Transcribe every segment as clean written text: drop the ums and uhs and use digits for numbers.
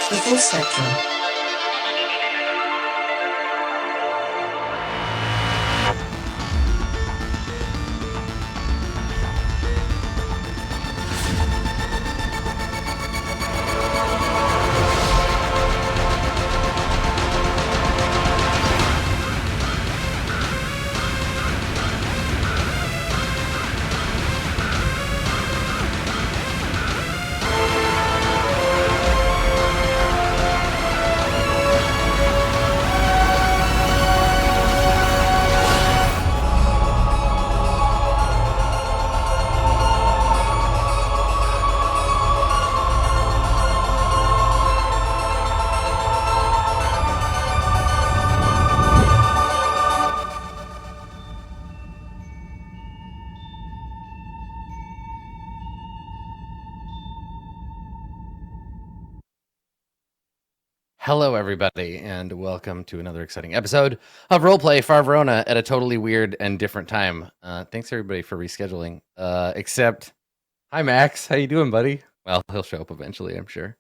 The full spectrum. Hello, everybody, and welcome to another exciting episode of Roleplay for Verona at a totally weird and different time. Thanks, everybody, for rescheduling. Except, hi, Max. How you doing, buddy? Well, he'll show up eventually, I'm sure.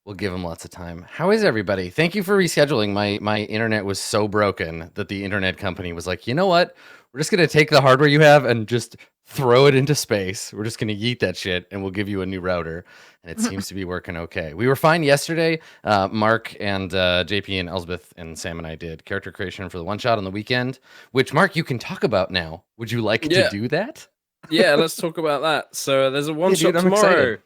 We'll give him lots of time. How is everybody? Thank you for rescheduling. My internet was so broken that the internet company was like, you know what? We're just going to take the hardware you have and just throw it into space. We're just going to yeet that shit, and we'll give you a new router. And it seems to be working okay. We were fine yesterday. Mark and JP and Elsbeth and Sam and I did character creation for the one-shot on the weekend, which, Mark, you can talk about now. Would you like to do that? Yeah, let's talk about that. So there's a one-shot tomorrow. Excited.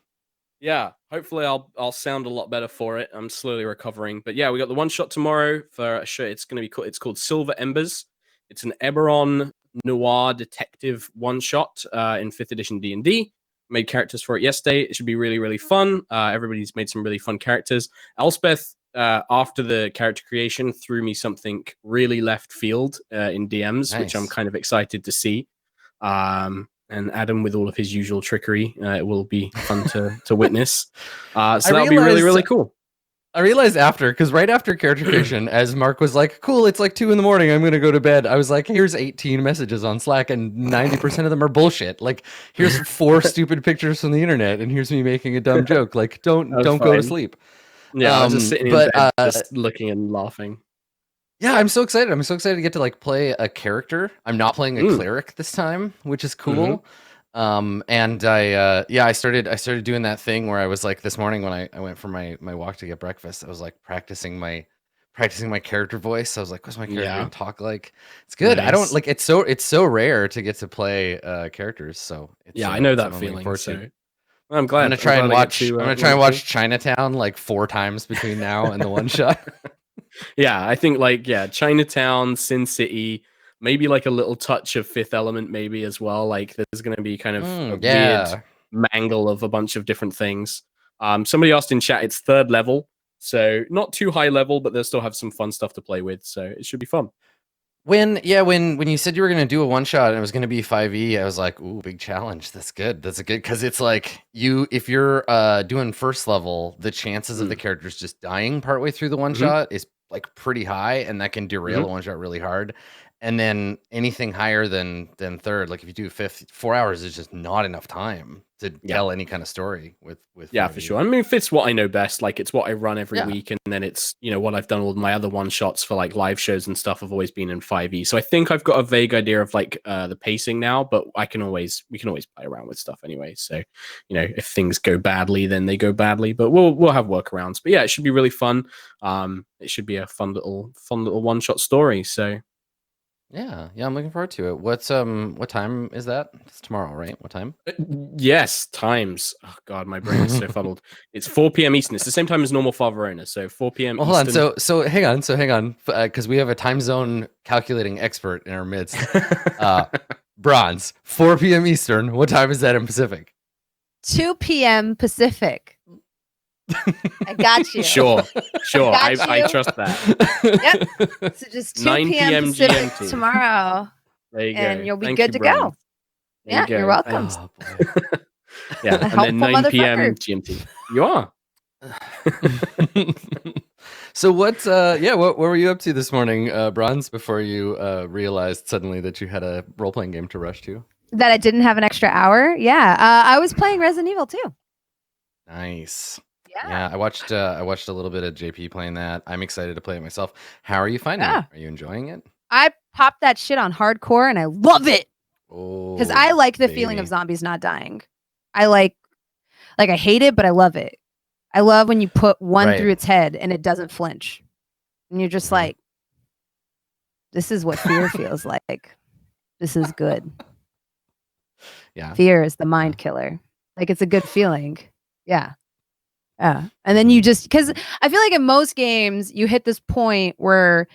Yeah, hopefully I'll sound a lot better for it. I'm slowly recovering. But yeah, we got the one-shot tomorrow for a show. It's going to be called, it's called Silver Embers. It's an Eberron noir detective one-shot in 5th edition D&D. Made characters for it yesterday. It should be really, really fun. Everybody's made some really fun characters. Elspeth, after the character creation, threw me something really left field in DMs, which I'm kind of excited to see. And Adam, with all of his usual trickery, it will be fun to witness. So that'll be really, really cool. I realized after, because right after character creation, as Mark was like, cool, it's like 2 a.m, I'm going to go to bed. I was like, here's 18 messages on Slack and 90% of them are bullshit. Like, here's 4 stupid pictures from the internet and here's me making a dumb joke. Like, don't go to sleep. Yeah, I was just sitting in bed, just looking and laughing. Yeah, I'm so excited. I'm so excited to get to like play a character. I'm not playing a cleric this time, which is cool. And I started doing that thing where I was like this morning when I went for my walk to get breakfast, I was like practicing my character voice. I was like, what's my character gonna talk like? It's good. Nice. I don't like it's so rare to get to play characters. So it's, I know that feeling. So I'm glad. I'm gonna try and watch Chinatown like 4 times between now and the one shot. Yeah, I think Chinatown, Sin City, maybe like a little touch of Fifth Element maybe as well. Like there's going to be kind of a weird mangle of a bunch of different things. Somebody asked in chat, it's 3rd level, so not too high level, but they'll still have some fun stuff to play with, so it should be fun. When you said you were going to do a one shot and it was going to be 5e, I was like, ooh, big challenge. That's good. That's a good, because it's like if you're doing 1st level, the chances of the characters just dying partway through the one shot is like pretty high, and that can derail a one shot really hard. And then anything higher than 3rd, like if you do 5th, 4 hours is just not enough time to tell any kind of story with for sure. I mean, it's what I know best. Like it's what I run every week, and then it's what I've done. All my other one shots for like live shows and stuff have always been in 5e. So I think I've got a vague idea of like the pacing now, but we can always play around with stuff anyway. So if things go badly, then they go badly, but we'll have workarounds. But yeah, it should be really fun. It should be a fun little one shot story. So. Yeah, I'm looking forward to it. What time is that? It's tomorrow, right? What time? Yes, times. Oh god, my brain is so fuddled. It's 4 p.m. Eastern. It's the same time as normal for Verona, so 4 p.m. Well, hold on. So hang on, because we have a time zone calculating expert in our midst. Bronze, 4 p.m. Eastern. What time is that in Pacific? 2 p.m. Pacific. I got you. Sure. I trust that. Yep. So just 2 p.m. Pacific GMT. Tomorrow. There you go. And you'll be good to go. Yeah, you're welcome. Oh, yeah, and then 9 p.m. GMT. You are. So what were you up to this morning, Bronze, before you realized suddenly that you had a role-playing game to rush to? That I didn't have an extra hour? Yeah. I was playing Resident Evil 2. Nice. Yeah, I watched a little bit of JP playing that. I'm excited to play it myself. How are you finding it? Are you enjoying it? I popped that shit on hardcore and I love it. Because I like the feeling of zombies not dying. I like I hate it, but I love it. I love when you put one through its head and it doesn't flinch. And you're just like, this is what fear feels like. This is good. Yeah. Fear is the mind killer. Like, it's a good feeling. Yeah. Yeah. And then you just, because I feel like in most games, you hit this point where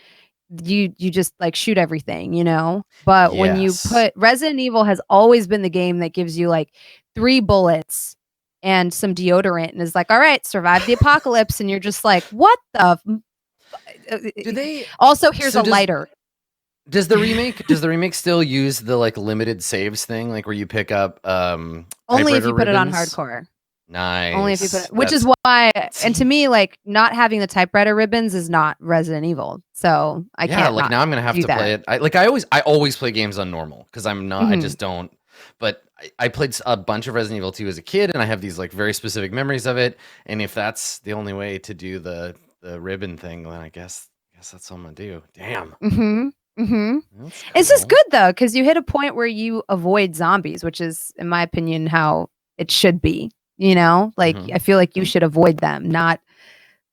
you just like shoot everything, you know? But when you put Resident Evil has always been the game that gives you like 3 bullets and some deodorant and is like, all right, survive the apocalypse. And you're just like, what the? Do they also, here's a lighter. Does the remake still use the like limited saves thing, like where you pick up only if you put it on hardcore? Nice. Only if you put it, which is why, and to me, like not having the typewriter ribbons is not Resident Evil. So I can't. Yeah, like now I'm gonna have to play it. I always play games on normal because I'm not. I just don't. But I played a bunch of Resident Evil 2 as a kid, and I have these like very specific memories of it. And if that's the only way to do the ribbon thing, then I guess that's what I'm gonna do. Damn. It's just good though, because you hit a point where you avoid zombies, which is, in my opinion, how it should be. You know, like I feel like you should avoid them, not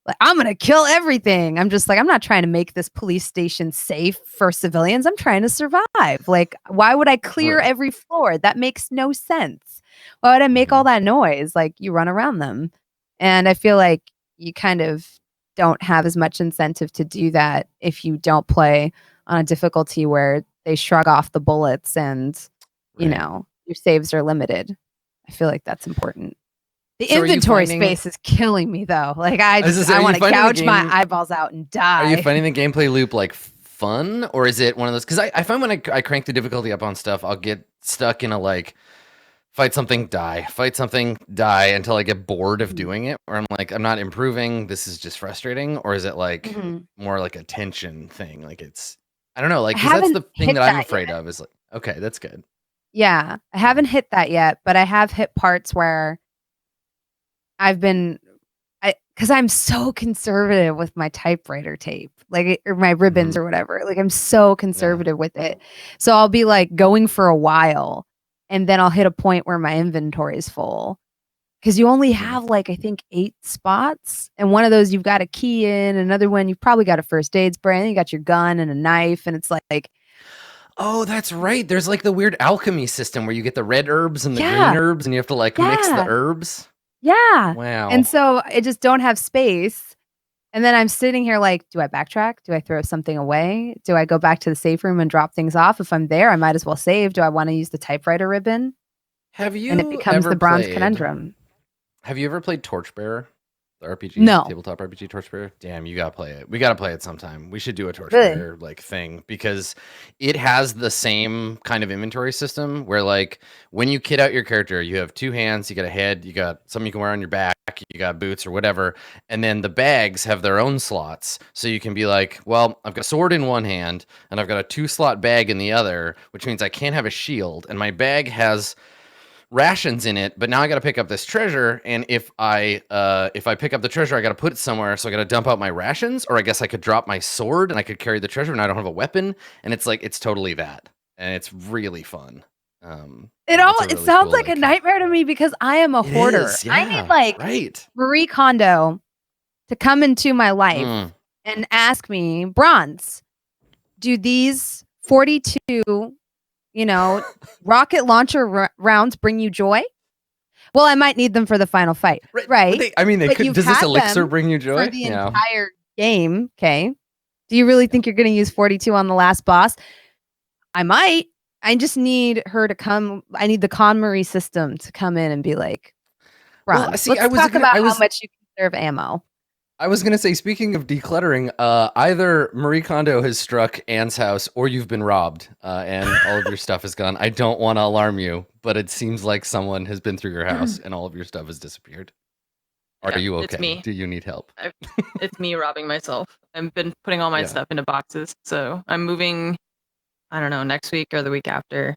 like I'm gonna kill everything. I'm just like, I'm not trying to make this police station safe for civilians. I'm trying to survive. Like, why would I clear every floor? That makes no sense. Why would I make all that noise? Like, you run around them. And I feel like you kind of don't have as much incentive to do that if you don't play on a difficulty where they shrug off the bullets and, you know, your saves are limited. I feel like that's important. The inventory space is killing me though. Like I want to gouge my eyeballs out and die. Are you finding the gameplay loop like fun, or is it one of those? Because I find when I crank the difficulty up on stuff, I'll get stuck in a like fight something, die until I get bored of doing it, or I'm like, I'm not improving. This is just frustrating. Or is it like more like a tension thing? Like it's, I don't know. Like, because that's the thing that I'm afraid of. Is like, okay, that's good. Yeah, I haven't hit that yet, but I have hit parts where because I'm so conservative with my typewriter tape, like, or my ribbons or whatever. Like, I'm so conservative with it. So I'll be like going for a while and then I'll hit a point where my inventory is full. Because you only have like, I think 8 spots. And one of those you've got a key in, another one you've probably got a first aid spray, and then you got your gun and a knife. And it's like, oh, that's right. There's like the weird alchemy system where you get the red herbs and the green herbs and you have to like mix the herbs. Yeah. Wow. And so I just don't have space. And then I'm sitting here like, do I backtrack? Do I throw something away? Do I go back to the safe room and drop things off? If I'm there, I might as well save. Do I want to use the typewriter ribbon? Have you? And it becomes the bronze conundrum. Have you ever played Torchbearer? The RPG? No. Tabletop RPG Torchbearer? Damn, you gotta play it. We gotta play it sometime. We should do a Torchbearer like thing, because it has the same kind of inventory system where like when you kit out your character, you have 2 hands, you got a head, you got something you can wear on your back, you got boots or whatever, and then the bags have their own slots. So you can be like, well, I've got a sword in one hand and I've got a 2-slot bag in the other, which means I can't have a shield, and my bag has rations in it, but now I got to pick up this treasure, and if I pick up the treasure, I got to put it somewhere, so I got to dump out my rations, or I guess I could drop my sword and I could carry the treasure and I don't have a weapon, and it's like, it's totally that, and it's really fun. It sounds like a nightmare to me because I am a hoarder. I need like Marie Kondo to come into my life and ask me, Bronze, do these 42 rocket launcher rounds bring you joy? Well, I might need them for the final fight. Right. They could. Does this elixir bring you joy? For the entire game. Okay. Do you really think you're going to use 42 on the last boss? I might. I just need her to come. I need the KonMari system to come in and be like, Bronze, let's talk about how much you conserve ammo. I was going to say, speaking of decluttering, either Marie Kondo has struck Anne's house or you've been robbed and all of your stuff is gone. I don't want to alarm you, but it seems like someone has been through your house and all of your stuff has disappeared. Are you okay? It's me. Do you need help? It's me robbing myself. I've been putting all my stuff into boxes. So I'm moving, I don't know, next week or the week after.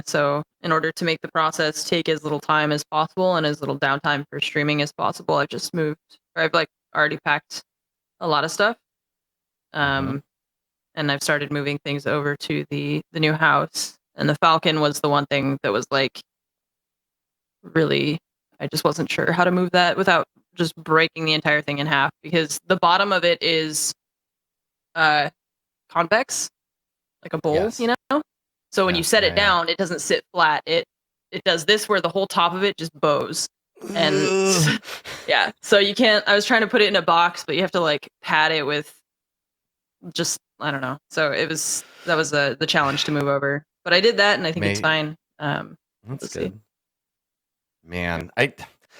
So in order to make the process take as little time as possible and as little downtime for streaming as possible, I've just moved, or I've like already packed a lot of stuff. And I've started moving things over to the new house. And the Falcon was the one thing that was like really, I just wasn't sure how to move that without just breaking the entire thing in half, because the bottom of it is convex, like a bowl, Yes. you know? So when Yeah, you set yeah, it down, it doesn't sit flat. It does this where the whole top of it just bows. And yeah, so you can't, I was trying to put it in a box, but you have to like pad it with just, I don't know. So that was the challenge to move over. But I did that and I think it's fine. That's let's good. see. Man,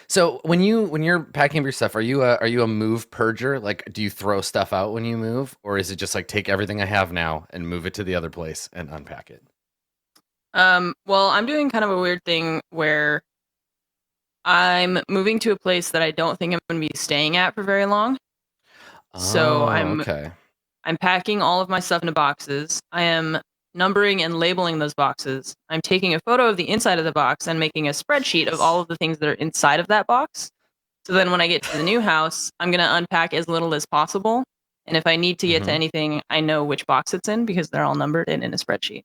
so when you're packing up your stuff, are you a move purger? Like, do you throw stuff out when you move, or is it just like take everything I have now and move it to the other place and unpack it? Well, I'm doing kind of a weird thing where I'm moving to a place that I don't think I'm going to be staying at for very long. So I'm packing all of my stuff into boxes. I am numbering and labeling those boxes. I'm taking a photo of the inside of the box and making a spreadsheet of all of the things that are inside of that box. So then when I get to the new house, I'm going to unpack as little as possible. And if I need to get to anything, I know which box it's in because they're all numbered and in a spreadsheet.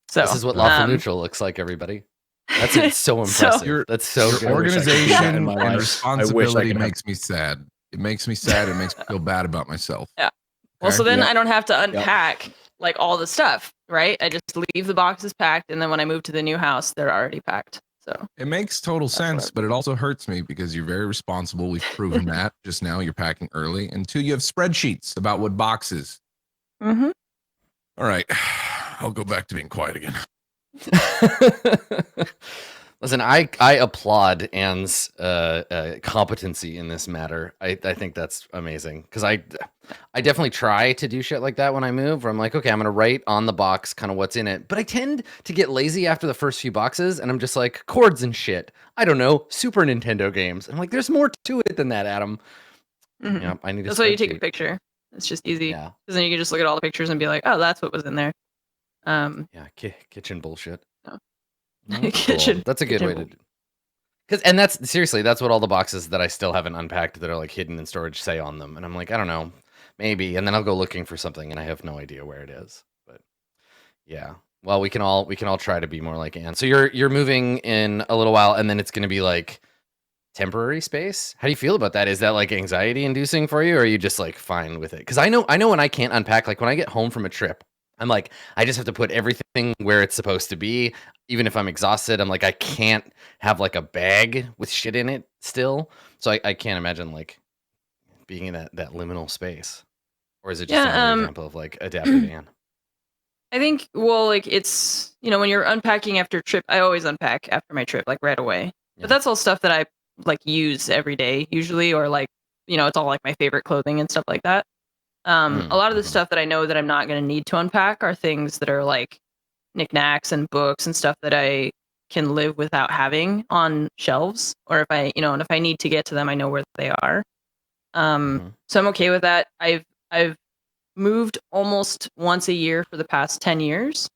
So this is what lawful neutral looks like, everybody. That's so impressive. That's so your good. organization and responsibility makes me sad. It makes me sad. It makes me feel bad about myself. Yeah. Well, so then I don't have to unpack like all the stuff, right? I just leave the boxes packed, and then when I move to the new house, they're already packed. So it makes total sense, but it also hurts me because you're very responsible. We've proven that just now. You're packing early, and 2, you have spreadsheets about what boxes. All right, I'll go back to being quiet again. Listen, I applaud Anne's competency in this matter. I think that's amazing because I definitely try to do shit like that when I move, where I'm like, okay, I'm gonna write on the box kind of what's in it, but I tend to get lazy after the first few boxes, and I'm just like chords and shit. I don't know, Super Nintendo games. I'm like, there's more to it than that, Adam. Yeah, I need. That's why you take a picture. It's just easy. Yeah, because then you can just look at all the pictures and be like, oh, that's what was in there. Yeah, kitchen bullshit. No. Cool. That's a good way to do. And that's seriously, that's what all the boxes that I still haven't unpacked that are like hidden in storage say on them. And I'm like, I don't know, maybe. And then I'll go looking for something and I have no idea where it is. But yeah, well, we can all try to be more like Anne. So you're moving in a little while, and then it's going to be like temporary space. How do you feel about that? Is that like anxiety inducing for you, or are you just like fine with it? Because I know when I can't unpack, like when I get home from a trip, I'm like, I just have to put everything where it's supposed to be. Even if I'm exhausted, I'm like, I can't have like a bag with shit in it still. So I can't imagine like being in that liminal space. Or is it just another example of like adaptive Anne? I think, well, like it's, when you're unpacking after a trip, I always unpack after my trip, like right away. Yeah. But that's all stuff that I like use every day usually, or like, it's all like my favorite clothing and stuff like that. A lot of the stuff that I know that I'm not going to need to unpack are things that are like knickknacks and books and stuff that I can live without having on shelves, or if I, and if I need to get to them, I know where they are. So I'm okay with that. I've moved almost once a year for the past 10 years.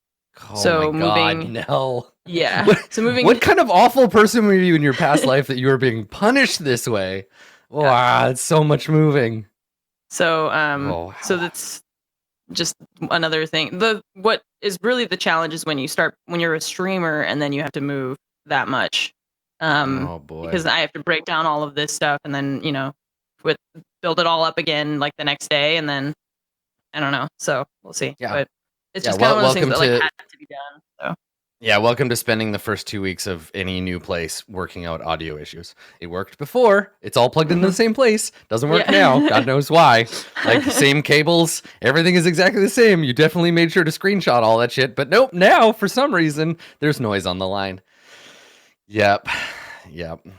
Oh so my moving, God, no. Yeah. So moving. What kind of awful person were you in your past life that you were being punished this way? Wow, it's so much moving. So so that's just another thing. What is really the challenge is when you're a streamer and then you have to move that much. Oh boy. Because I have to break down all of this stuff and then, build it all up again like the next day, and then I don't know. So we'll see. Yeah. But it's just kind of one of those things that like had to be done. So yeah, welcome to spending the first 2 weeks of any new place working out audio issues. It worked before. It's all plugged into the same place. Doesn't work now. God knows why. Like same cables. Everything is exactly the same. You definitely made sure to screenshot all that shit. But nope, now for some reason there's noise on the line. Yep.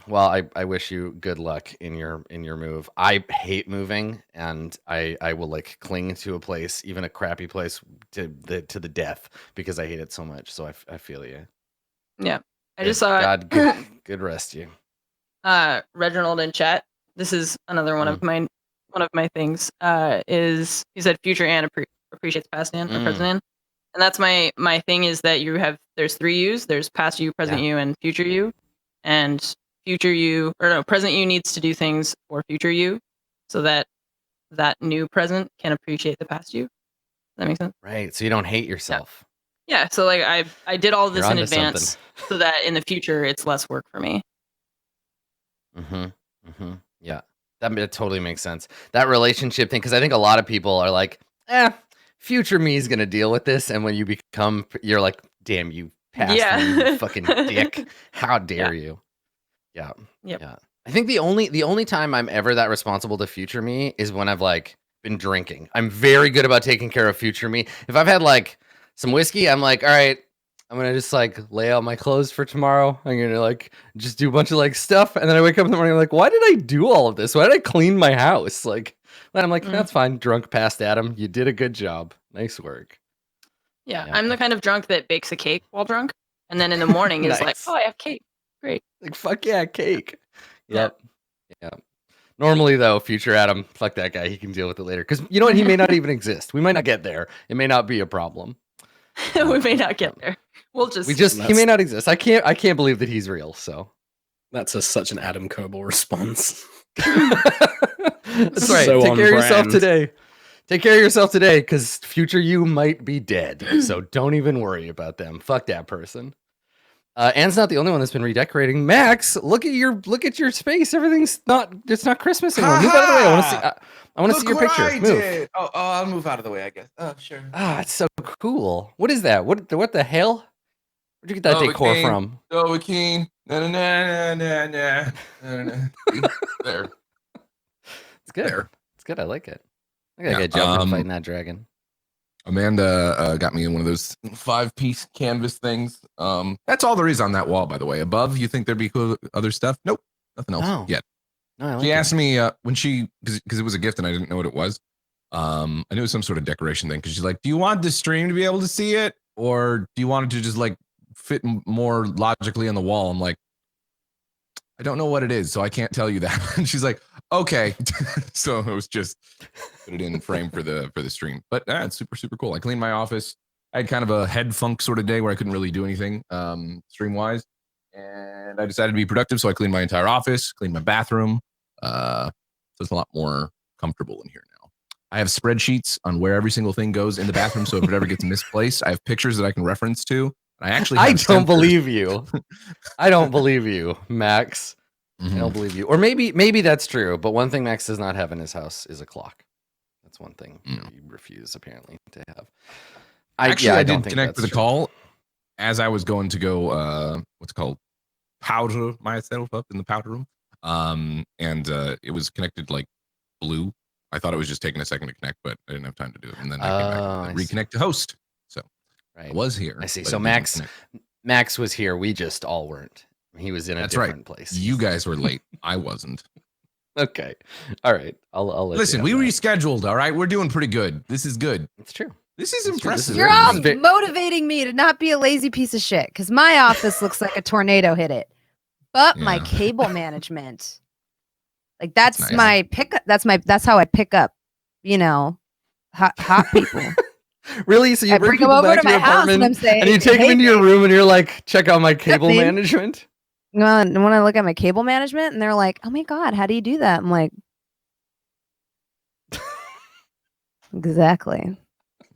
Well, I wish you good luck in your move. I hate moving, and I will like cling to a place, even a crappy place, to the death because I hate it so much. So I feel you. Yeah, I just saw God, good rest you. Reginald in chat. This is another one of my things. Is he said future Anne appreciates past Anne or present Anne, and that's my thing is that you have there's 3 yous. There's past you, present you, and future you. And present you needs to do things for future you, so that new present can appreciate the past you. Does that make sense? Right. So you don't hate yourself. Yeah. So like I did all of this You're in onto advance, so that in the future it's less work for me. Yeah. That totally makes sense. That relationship thing, because I think a lot of people are like, future me is gonna deal with this, and when you become, you're like, damn, you past me, you fucking dick. How dare you? Yeah. Yep. Yeah. I think the only time I'm ever that responsible to future me is when I've like been drinking. I'm very good about taking care of future me. If I've had like some whiskey, I'm like, all right, I'm gonna just like lay out my clothes for tomorrow. I'm gonna like just do a bunch of like stuff, and then I wake up in the morning, I'm like, why did I do all of this? Why did I clean my house? Like, and I'm like, that's fine. Drunk past Adam, you did a good job. Nice work. Yeah, I'm the kind of drunk that bakes a cake while drunk, and then in the morning is like, Nice. oh, I have cake. Great. Like, fuck yeah, cake. Yep. Yeah. Normally, though, future Adam, fuck that guy. He can deal with it later. Because you know what? He may not even exist. We might not get there. It may not be a problem. We may not get there. He may not exist. I can't believe that he's real. So that's such an Adam Kerbal response. That's right. So Take care of yourself brand. today. Take care of yourself today, because future you might be dead. So don't even worry about them. Fuck that person. Anne's not the only one that's been redecorating. Max, look at your space. Everything's it's not Christmas anymore. Move out of the way. I want to see your picture. Move. Oh, I'll move out of the way, I guess. Oh, sure. It's so cool. What is that? What the hell? Where'd you get that decor from? Oh, King. No. There. It's good. It's good. I like it. Look at that guy jumping, fighting that dragon. Amanda got me one of those 5-piece canvas things. That's all there is on that wall, by the way. Above, you think there'd be cool other stuff? Nope, nothing else yet. No, she asked me when because it was a gift and I didn't know what it was. I knew it was some sort of decoration thing, because she's like, "Do you want the stream to be able to see it, or do you want it to just like fit more logically on the wall?" I'm like, I don't know what it is, so I can't tell you that. And she's like, okay. So it was just put it in frame for the stream. But it's super cool. I cleaned my office. I had kind of a head funk sort of day where I couldn't really do anything stream wise, and I decided to be productive, so I cleaned my entire office, cleaned my bathroom. So it's a lot more comfortable in here now. I have spreadsheets on where every single thing goes in the bathroom, so if it ever gets misplaced, I have pictures that I can reference to. I don't believe you. I don't believe you, Max. I don't believe you. Or maybe that's true, but one thing Max does not have in his house is a clock. That's one thing you refuse apparently to have. I did connect with a call as I was going to go powder myself up in the powder room. And it was connected like blue. I thought it was just taking a second to connect, but I didn't have time to do it. And then I came back and reconnect to host. So I was here. I see. So Max was here. We just all weren't. He was in a different place. You guys were late. I wasn't. Okay. All right. I'll listen. We rescheduled. All right. We're doing pretty good. This is good. It's true. This is impressive. You're all motivating me to not be a lazy piece of shit, because my office looks like a tornado hit it. But my cable management, like that's nice. My pickup. That's how I pick up, hot people. Really? So you bring them over to my house and I'm saying, and you take them into your room and you're like, check out my cable management. And when I look at my cable management and they're like, oh my God, how do you do that? I'm like, exactly.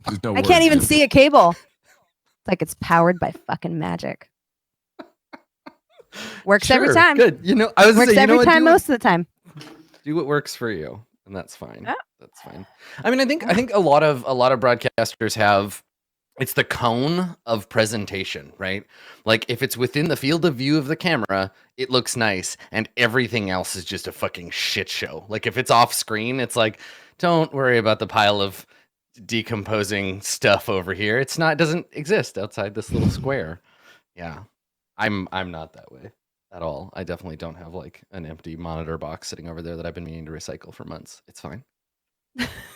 I can't even see a cable. It's like it's powered by fucking magic. Works every time. Good. I was works every time, most of the time. Do what works for you, and that's fine. Yeah. That's fine. I mean, I think a lot of broadcasters have, it's the cone of presentation, right? Like if it's within the field of view of the camera, it looks nice, and everything else is just a fucking shit show. Like if it's off screen, it's like, don't worry about the pile of decomposing stuff over here. It doesn't exist outside this little square. Yeah. I'm not that way at all. I definitely don't have like an empty monitor box sitting over there that I've been meaning to recycle for months. It's fine.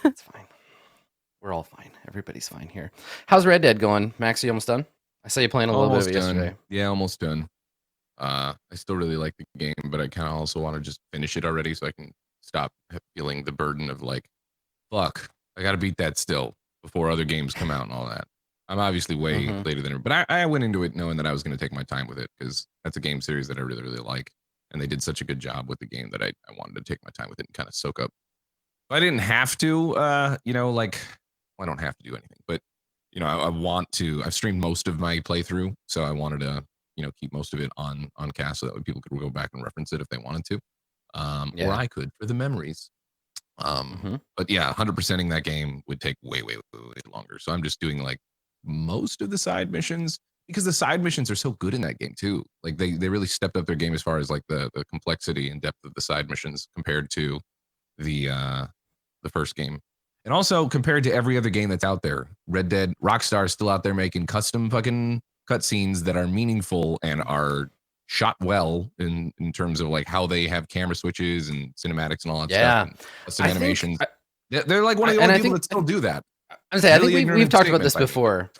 It's fine. We're all fine. Everybody's fine here. How's Red Dead going? Max, you almost done? I saw you playing a little bit of it yesterday. Yeah, almost done. I still really like the game, but I kind of also want to just finish it already so I can stop feeling the burden of like, fuck, I got to beat that still before other games come out and all that. I'm obviously way later than her, but I went into it knowing that I was going to take my time with it because that's a game series that I really, really like. And they did such a good job with the game that I wanted to take my time with it and kind of soak up. I didn't have to, you know, like, well, I don't have to do anything, but, you know, I want to. I've streamed most of my playthrough, so I wanted to, you know, keep most of it on cast so that way people could go back and reference it if they wanted to, or I could for the memories. But yeah, 100%ing that game would take way longer. So I'm just doing like most of the side missions because the side missions are so good in that game too. Like they really stepped up their game as far as like the complexity and depth of the side missions compared to the first game. And also compared to every other game that's out there. Red Dead, Rockstar is still out there making custom fucking cutscenes that are meaningful and are shot well in terms of like how they have camera switches and cinematics and all that stuff. And custom animations. They're like one of the only people that still do that. I think we've talked about this before.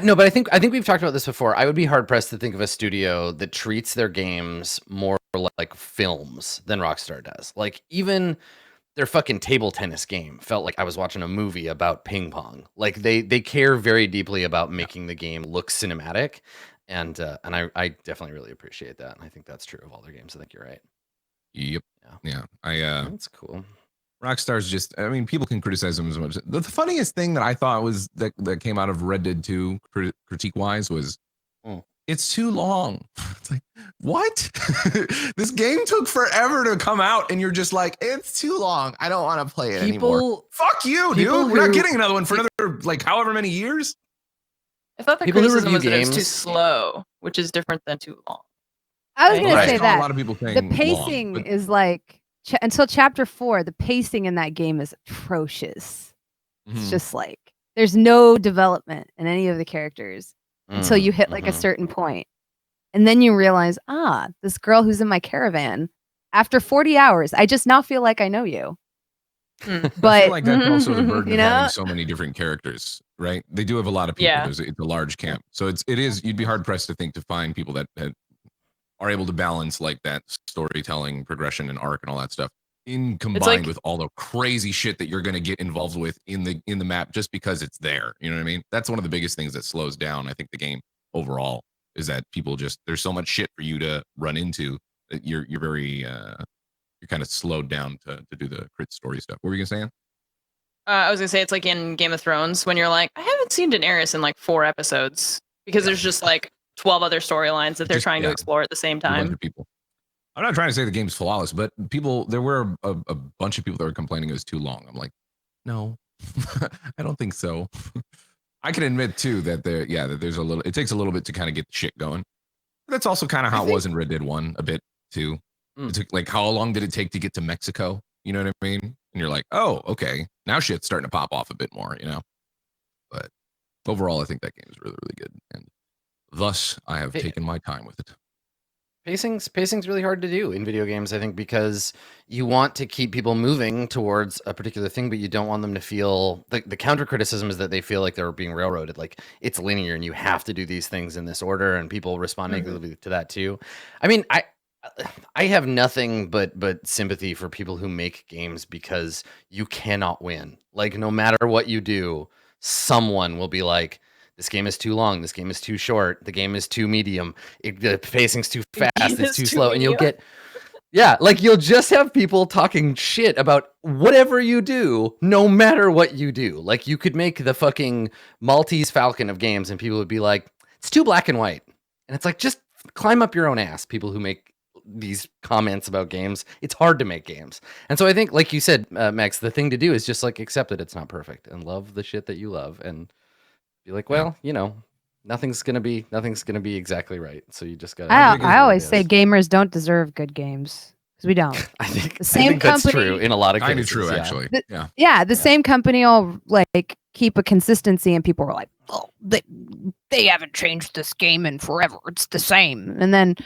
No, but I think we've talked about this before. I would be hard pressed to think of a studio that treats their games more like films than Rockstar does. Like even their fucking table tennis game felt like I was watching a movie about ping pong. Like they care very deeply about making the game look cinematic, and I definitely really appreciate that. And I think that's true of all their games. I think you're right. Yep. Yeah. That's cool. Rockstar's just, I mean, people can criticize them as much. The funniest thing that I thought was that came out of Red Dead 2 critique wise was it's too long. It's like, what? This game took forever to come out and you're just like, it's too long. I don't want to play it anymore. Fuck you, dude. We're not getting another one for another, like, however many years. I thought the criticism was that it was too slow, which is different than too long. I was going to say that. A lot of people saying the pacing long, is like, until chapter 4, the pacing in that game is atrocious. It's just like, there's no development in any of the characters until you hit like a certain point. And then you realize, this girl who's in my caravan, after 40 hours, I just now feel like I know you. But I feel like that's also the burden of having so many different characters, right? They do have a lot of people. It's a large camp. So it is, you'd be hard pressed to think to find people that are able to balance like that storytelling, progression, and arc and all that stuff combined with all the crazy shit that you're going to get involved with in the map just because it's there. You know what I mean? That's one of the biggest things that slows down, I think, the game overall, is that people just, there's so much shit for you to run into that you're very you're kind of slowed down to do the crit story stuff. What were you gonna say? I was gonna say it's like in Game of Thrones when you're like, I haven't seen Daenerys in like 4 episodes because there's just like 12 other storylines that they're trying to explore at the same time. People. I'm not trying to say the game's flawless, but there were a bunch of people that were complaining it was too long. I'm like, no, I don't think so. I can admit too that there's a little, it takes a little bit to kind of get the shit going. That's also kind of how it was in Red Dead 1 a bit too. It took, like, how long did it take to get to Mexico? You know what I mean? And you're like, oh, okay, now shit's starting to pop off a bit more, you know? But overall, I think that game is really, really good. And thus, I have taken my time with it. Pacing's really hard to do in video games, I think, because you want to keep people moving towards a particular thing, but you don't want them to feel the counter criticism is that they feel like they're being railroaded. Like it's linear and you have to do these things in this order, and people respond negatively to that too. I mean, I have nothing but sympathy for people who make games because you cannot win. Like no matter what you do, someone will be like, this game is too long. This game is too short. The game is too medium. The pacing's too fast. It's too slow. And you'll get, like you'll just have people talking shit about whatever you do, no matter what you do. Like you could make the fucking Maltese Falcon of games and people would be like, it's too black and white. And it's like, just climb up your own ass, people who make these comments about games. It's hard to make games. And so I think, like you said, Max, the thing to do is just like accept that it's not perfect and love the shit that you love and be like, well, you know, nothing's gonna be exactly right. So you just gotta. I always say gamers don't deserve good games because we don't. I think that's true in a lot of cases. Kind of true, actually. The same company will like keep a consistency, and people are like, oh, they haven't changed this game in forever. It's the same. And then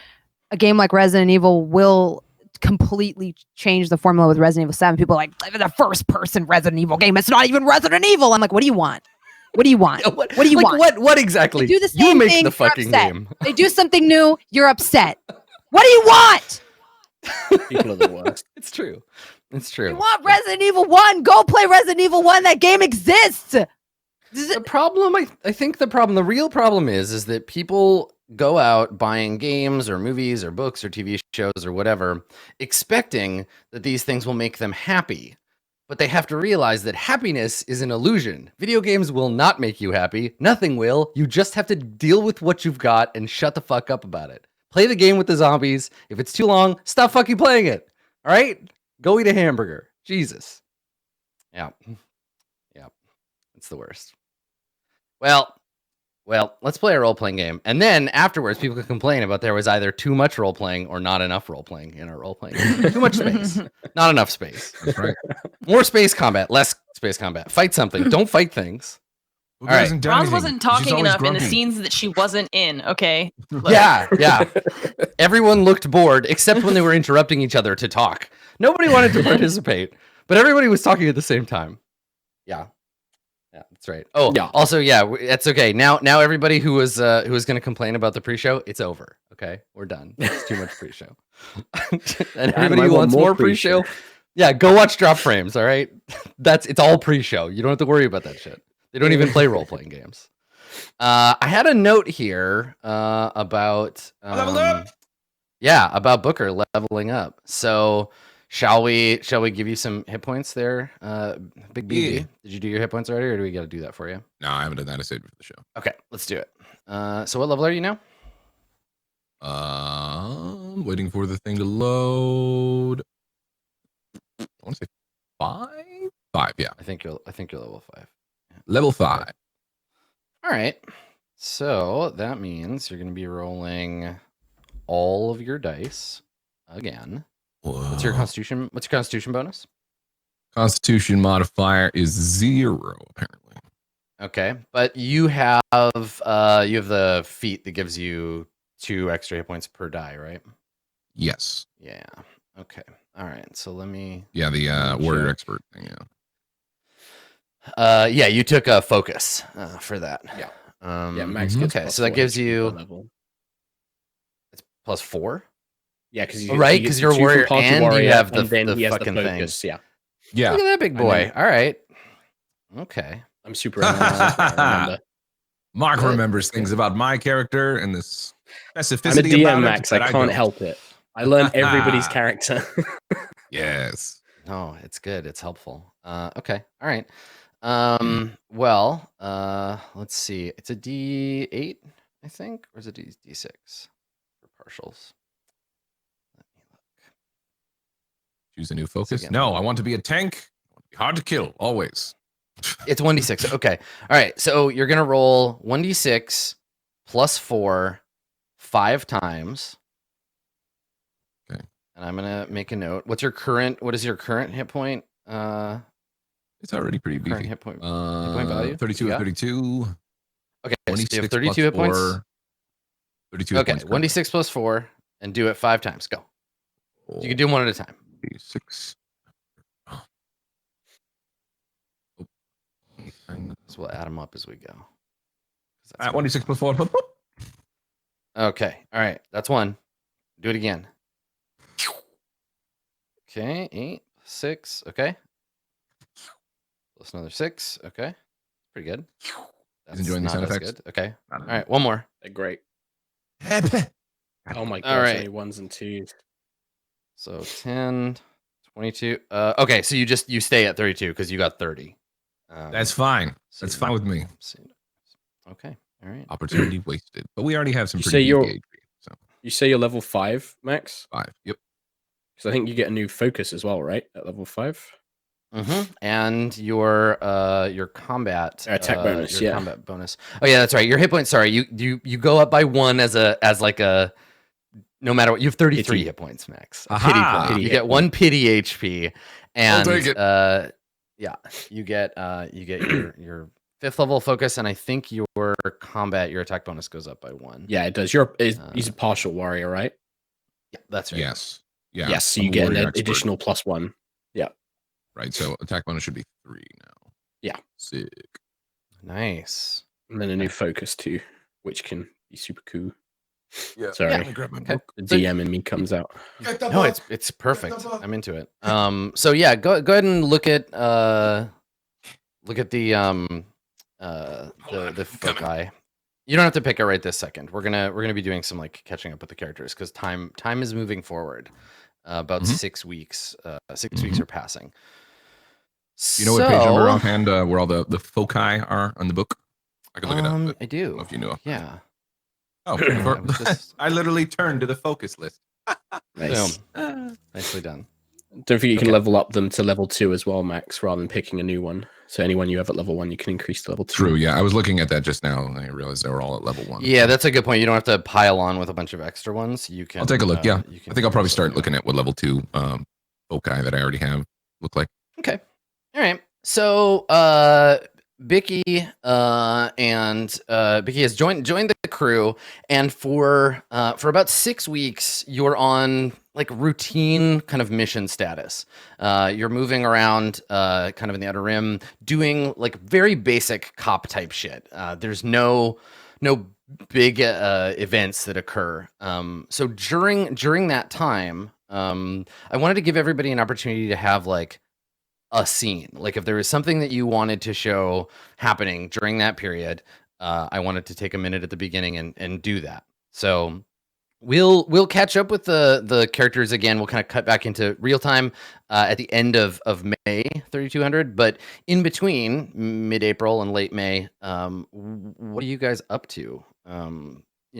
a game like Resident Evil will completely change the formula with Resident Evil 7. People are like, the first person Resident Evil game. It's not even Resident Evil. I'm like, what do you want? What do you want? What do you want? What exactly? They do the same you make thing, the fucking game. They do something new, you're upset. What do you want? People are the worst. It's true. It's true. You want Resident Evil 1? Go play Resident Evil 1. That game exists. The problem, I think the real problem is that people go out buying games or movies or books or TV shows or whatever, expecting that these things will make them happy. But they have to realize that happiness is an illusion. Video games will not make you happy. Nothing will. You just have to deal with what you've got and shut the fuck up about it. Play the game with the zombies. If it's too long, stop fucking playing it. All right? Go eat a hamburger. Jesus. Yeah. Yeah. It's the worst. Well, let's play a role-playing game. And then afterwards, people can complain about there was either too much role-playing or not enough role-playing in our role-playing game. Too much space. Not enough space. That's right. More space combat, less space combat. Fight something. Don't fight things. Who All right. hasn't done Bronze anything? wasn't She's just talking always enough in the grumpy. scenes that she wasn't in. Okay. Like, Yeah. Everyone looked bored except when they were interrupting each other to talk. Nobody wanted to participate, but everybody was talking at the same time. Yeah. Yeah, that's right. Oh, Yeah. Also, yeah, that's okay. Now everybody who was going to complain about the pre-show, it's over. Okay, we're done. It's too much pre-show. And everybody who wants more pre-show, yeah, go watch Drop Frames. All right, it's all pre-show. You don't have to worry about that shit. They don't even play role-playing games. I had a note here about Level up! Yeah, about Booker leveling up. So. Shall we give you some hit points there, Big BB? Yeah. Did you do your hit points already, or do we got to do that for you? No, I haven't done that. I saved it for the show. Okay, let's do it. So what level are you now? Waiting for the thing to load. I want to say 5. 5, yeah. I think you're level 5. Yeah. Level 5. All right. So that means you're going to be rolling all of your dice again. Whoa. What's your constitution bonus? Constitution modifier is 0, apparently. Okay, but you have the feat that gives you 2 extra hit points per die, right? Yes. Yeah. Okay. All right. So let me. Yeah, the warrior expert thing. Yeah. Yeah, you took a focus for that. Yeah. Yeah, Max. Okay, so that gives you. It's +4. Yeah, because right, because you're a warrior and you have the fucking focus. thing. Yeah. Yeah. Look at that big boy. All right. Okay. I'm super. I Mark Good. remembers things about my character and this specificity. I'm a DM, about Max. it that I can't don't. help it. I learn everybody's character. Yes. No, it's good. It's helpful. Okay. All right. Well, let's see. It's a D8, I think, or is it D6 for partials? Let me look. Choose a new focus. again. No, I want to be a tank. I want to be hard to kill, always. It's 1d6. Okay. All right. So you're gonna roll 1d6 +4 5 times. Okay. And I'm gonna make a note. What is your current hit point? It's already pretty Current beefy. hit point value? 32 Yeah. and 32. Okay. So you 26 have 32 plus hit points. 4. 32 hit Okay. points. currently. 1d6 +4 and do it 5 times. Go. You can do them one at a time. 6. So we'll add them up as we go. 'Cause that's At what- 1d6 plus 4. Okay. All right. That's one. Do it again. Okay. 8, 6. Okay. Plus another 6. Okay. Pretty good. That's enjoying the not sound as effects? good. Okay. All right. One more. They're great. Oh my god! All right. Only 1s and 2s. So 10, 22. Okay. So you stay at 32 because you got 30. That's fine. so That's you- fine with me. Okay. All right. Opportunity wasted. But we already have some You pretty say you're- beefy HP. So You say you're level 5, Max? 5. Yep. Because I think you get a new focus as well, right? At level 5. And your combat Attack bonus, your yeah. combat bonus. Oh yeah, that's right. Your hit points. Sorry, you go up by 1 as like a. No matter what, you have 33 Pity. hit points, Max. Aha. Pity point. Pity You hit get 1 pity HP, and take it. yeah, you get your 5th level focus, and I think your attack bonus goes up by 1. Yeah, it does. He's a partial warrior, right? Yeah, that's right. Yes. Yeah. Yes, so I'm you a get an warrior expert. additional +1. Right. So attack bonus should be 3 now. Yeah. Sick. Nice. And then a new focus too, which can be super cool. Yeah. Sorry. Let me grab my Okay. book. The DM in me comes out. Get the No, book. it's perfect. Get the book. I'm into it. So yeah, go ahead and look at the the foci. You don't have to pick it right this second. We're gonna be doing some like catching up with the characters because time is moving forward. About 6 weeks. 6 weeks are passing. You know what page number offhand where all the foci are on the book? I can look it up. I do. I don't know if you know. Yeah. Oh, I literally turned to the focus list. Nice. Nicely done. Don't forget you can level up them to level 2 as well, Max, rather than picking a new one. So anyone you have at level 1, you can increase to level 2. True, yeah. I was looking at that just now, and I realized they were all at level 1. Yeah, that's a good point. You don't have to pile on with a bunch of extra ones. You can. I'll take a look. Yeah, I think I'll probably start looking at what level 2 foci that I already have look like. Okay. All right. So, Bicky Bicky has joined the crew, and for about 6 weeks, you're on like routine kind of mission status. You're moving around kind of in the Outer Rim, doing like very basic cop type shit. There's no big events that occur. So during that time, I wanted to give everybody an opportunity to have like a scene. Like if there was something that you wanted to show happening during that period, I wanted to take a minute at the beginning and do that. So we'll catch up with the characters again. We'll kind of cut back into real time at the end of May 3200, but in between mid-April and late May, what are you guys up to?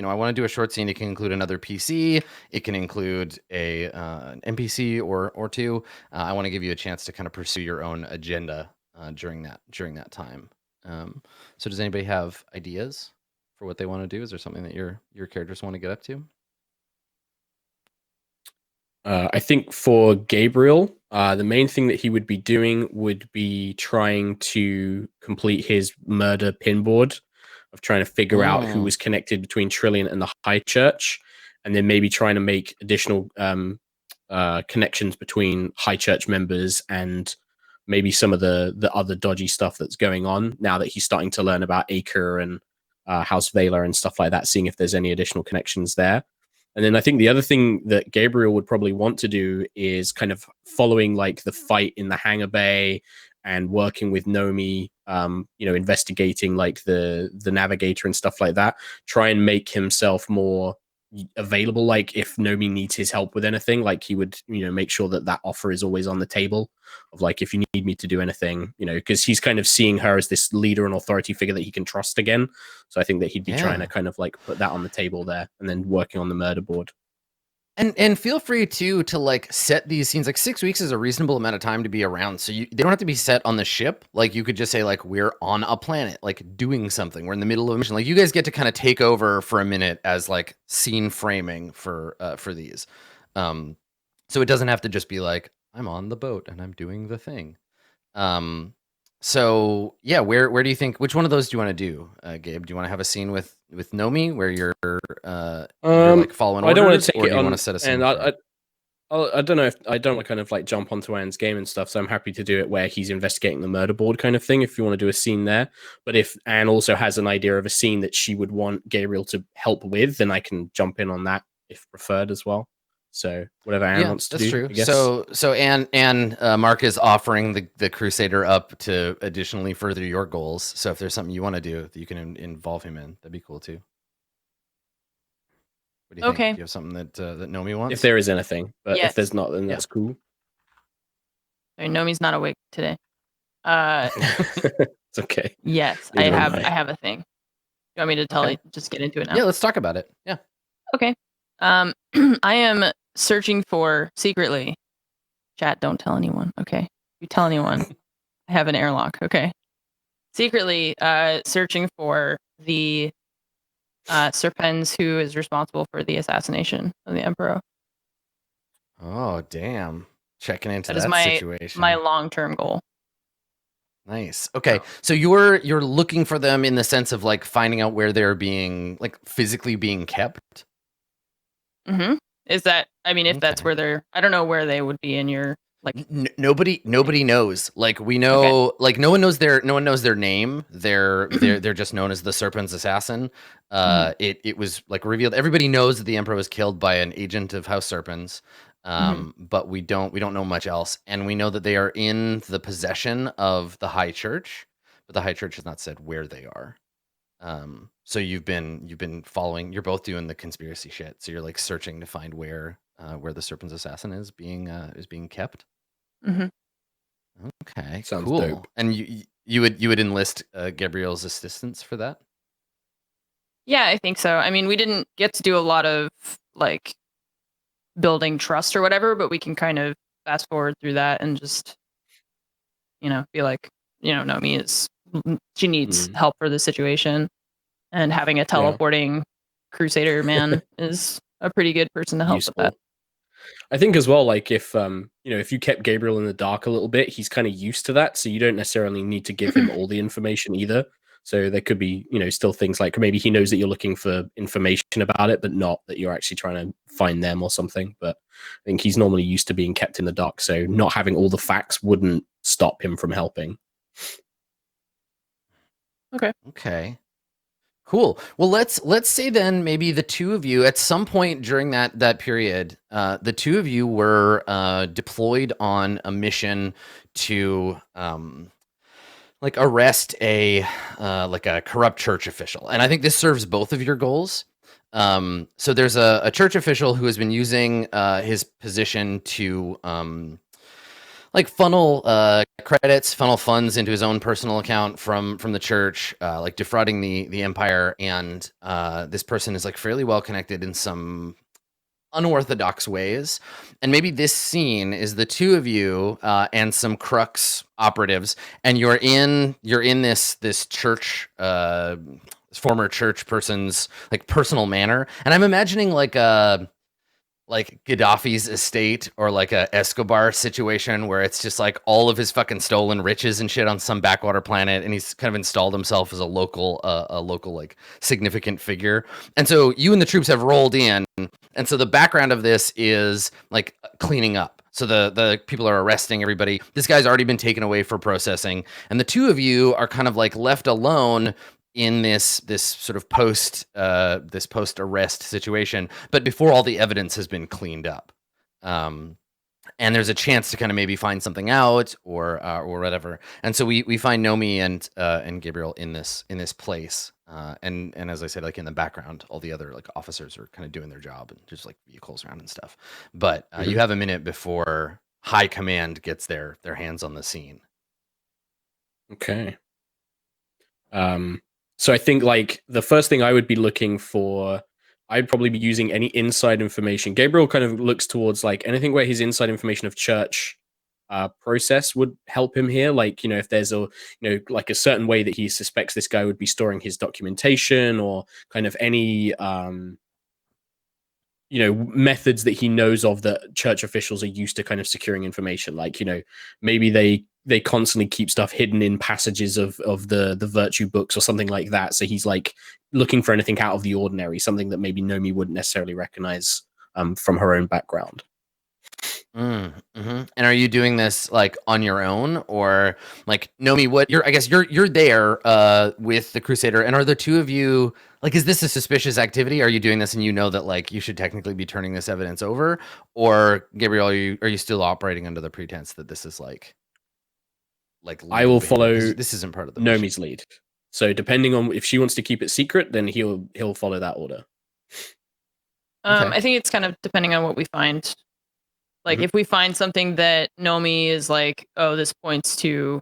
I want to do a short scene. It can include another PC. It can include an NPC or two. I want to give you a chance to kind of pursue your own agenda during that time. So does anybody have ideas for what they want to do? Is there something that your characters want to get up to? I think for Gabriel, the main thing that he would be doing would be trying to complete his murder pinboard of trying to figure out who was connected between Trillian and the High Church, and then maybe trying to make additional connections between High Church members and maybe some of the other dodgy stuff that's going on now that he's starting to learn about Acre and House Valar and stuff like that, seeing if there's any additional connections there. And then I think the other thing that Gabriel would probably want to do is kind of following like the fight in the hangar bay and working with Nomi, investigating like the navigator and stuff like that. Try and make himself more available. Like if Nomi needs his help with anything, like he would, make sure that offer is always on the table of like, if you need me to do anything, because he's kind of seeing her as this leader and authority figure that he can trust again. So I think that he'd be trying to kind of like put that on the table there and then working on the murder board. And feel free to like set these scenes. Like 6 weeks is a reasonable amount of time to be around. So they don't have to be set on the ship. Like you could just say like, we're on a planet, like doing something. We're in the middle of a mission. Like you guys get to kind of take over for a minute as like scene framing for these. So it doesn't have to just be like, I'm on the boat and I'm doing the thing. So yeah, where do you think, which one of those do you want to do, Gabe? Do you want to have a scene with Nomi where you're like following orders? I don't want to take or it do you on, want to set a scene? And I don't know if I don't want to kind of like jump onto Anne's game and stuff. So I'm happy to do it where he's investigating the murder board kind of thing. If you want to do a scene there, but if Anne also has an idea of a scene that she would want Gabriel to help with, then I can jump in on that if preferred as well. So whatever Anne wants to do. That's true. So Anne Mark is offering the Crusader up to additionally further your goals. So if there's something you want to do that you can involve him in, that'd be cool too. What do you think? Do you have something that Nomi wants? If there is anything, but if there's not, then that's cool. Sorry, Nomi's not awake today. It's okay. Yes, I have a thing. You want me to tell you? Just get into it now. Yeah, let's talk about it. Yeah. Okay. I am searching for secretly. Chat, don't tell anyone. Okay. If you tell anyone, I have an airlock. Okay. Secretly, searching for the Serpens who is responsible for the assassination of the Emperor. Oh, damn. Checking into that situation. My long-term goal. Nice. Okay. So you're looking for them in the sense of like finding out where they're being like physically being kept. Mm-hmm. Is that, I mean, if that's where they're, I don't know where they would be in your like. Nobody knows. Like we know, like no one knows their name. They're just known as the Serpent's assassin. It was like revealed. Everybody knows that the Emperor was killed by an agent of House Serpens. But we don't know much else. And we know that they are in the possession of the High Church, but the High Church has not said where they are. So you've been following. You're both doing the conspiracy shit. So you're like searching to find where the Serpent's assassin is being kept. Mm-hmm. Okay, Sounds cool. dope. And you would enlist Gabrielle's assistance for that? Yeah, I think so. I mean, we didn't get to do a lot of like building trust or whatever, but we can kind of fast forward through that and just, be like, Nomi she needs help for the situation, and having a teleporting crusader man is a pretty good person to help with that. I think as well, like if if you kept Gabriel in the dark a little bit, he's kind of used to that, so you don't necessarily need to give him all the information either. So there could be, still things like maybe he knows that you're looking for information about it, but not that you're actually trying to find them or something. But I think he's normally used to being kept in the dark, so not having all the facts wouldn't stop him from helping. Okay. Cool. Well, let's say then maybe the two of you at some point during that period, the two of you were deployed on a mission to like arrest a corrupt church official, and I think this serves both of your goals. So there's a church official who has been using his position to like funnel credits, funnel funds into his own personal account from the church, like defrauding the empire. And this person is like fairly well connected in some unorthodox ways. And maybe this scene is the two of you and some crux operatives, and you're in this church, former church person's like personal manor. And I'm imagining like Gaddafi's estate or like a Escobar situation where it's just like all of his fucking stolen riches and shit on some backwater planet, and he's kind of installed himself as a local like significant figure. And so you and the troops have rolled in, and so the background of this is like cleaning up. So the people are arresting everybody. This guy's already been taken away for processing, and the two of you are kind of like left alone in this sort of post arrest situation, but before all the evidence has been cleaned up, and there's a chance to kind of maybe find something out or whatever. And so we find Nomi and Gabriel in this place, and as I said, like in the background, all the other like officers are kind of doing their job and just like vehicles around and stuff. But you have a minute before high command gets their hands on the scene. Okay. So I think like the first thing I would be looking for, I'd probably be using any inside information. Gabriel kind of looks towards like anything where his inside information of church process would help him here. Like, if there's a, like a certain way that he suspects this guy would be storing his documentation, or kind of any, methods that he knows of that church officials are used to kind of securing information. Like, maybe they constantly keep stuff hidden in passages of the virtue books or something like that. So he's like looking for anything out of the ordinary, something that maybe Nomi wouldn't necessarily recognize from her own background. And are you doing this like on your own, or like Nomi? I guess you're there with the Crusader, and are the two of you like? Is this a suspicious activity? Are you doing this and you know that like you should technically be turning this evidence over, or Gabriel, are you still operating under the pretense that this is like I will follow. This isn't part of the Nomi's lead. So depending on if she wants to keep it secret, then he'll follow that order. Okay. I think it's kind of depending on what we find. Like if we find something that Nomi is like, oh, this points to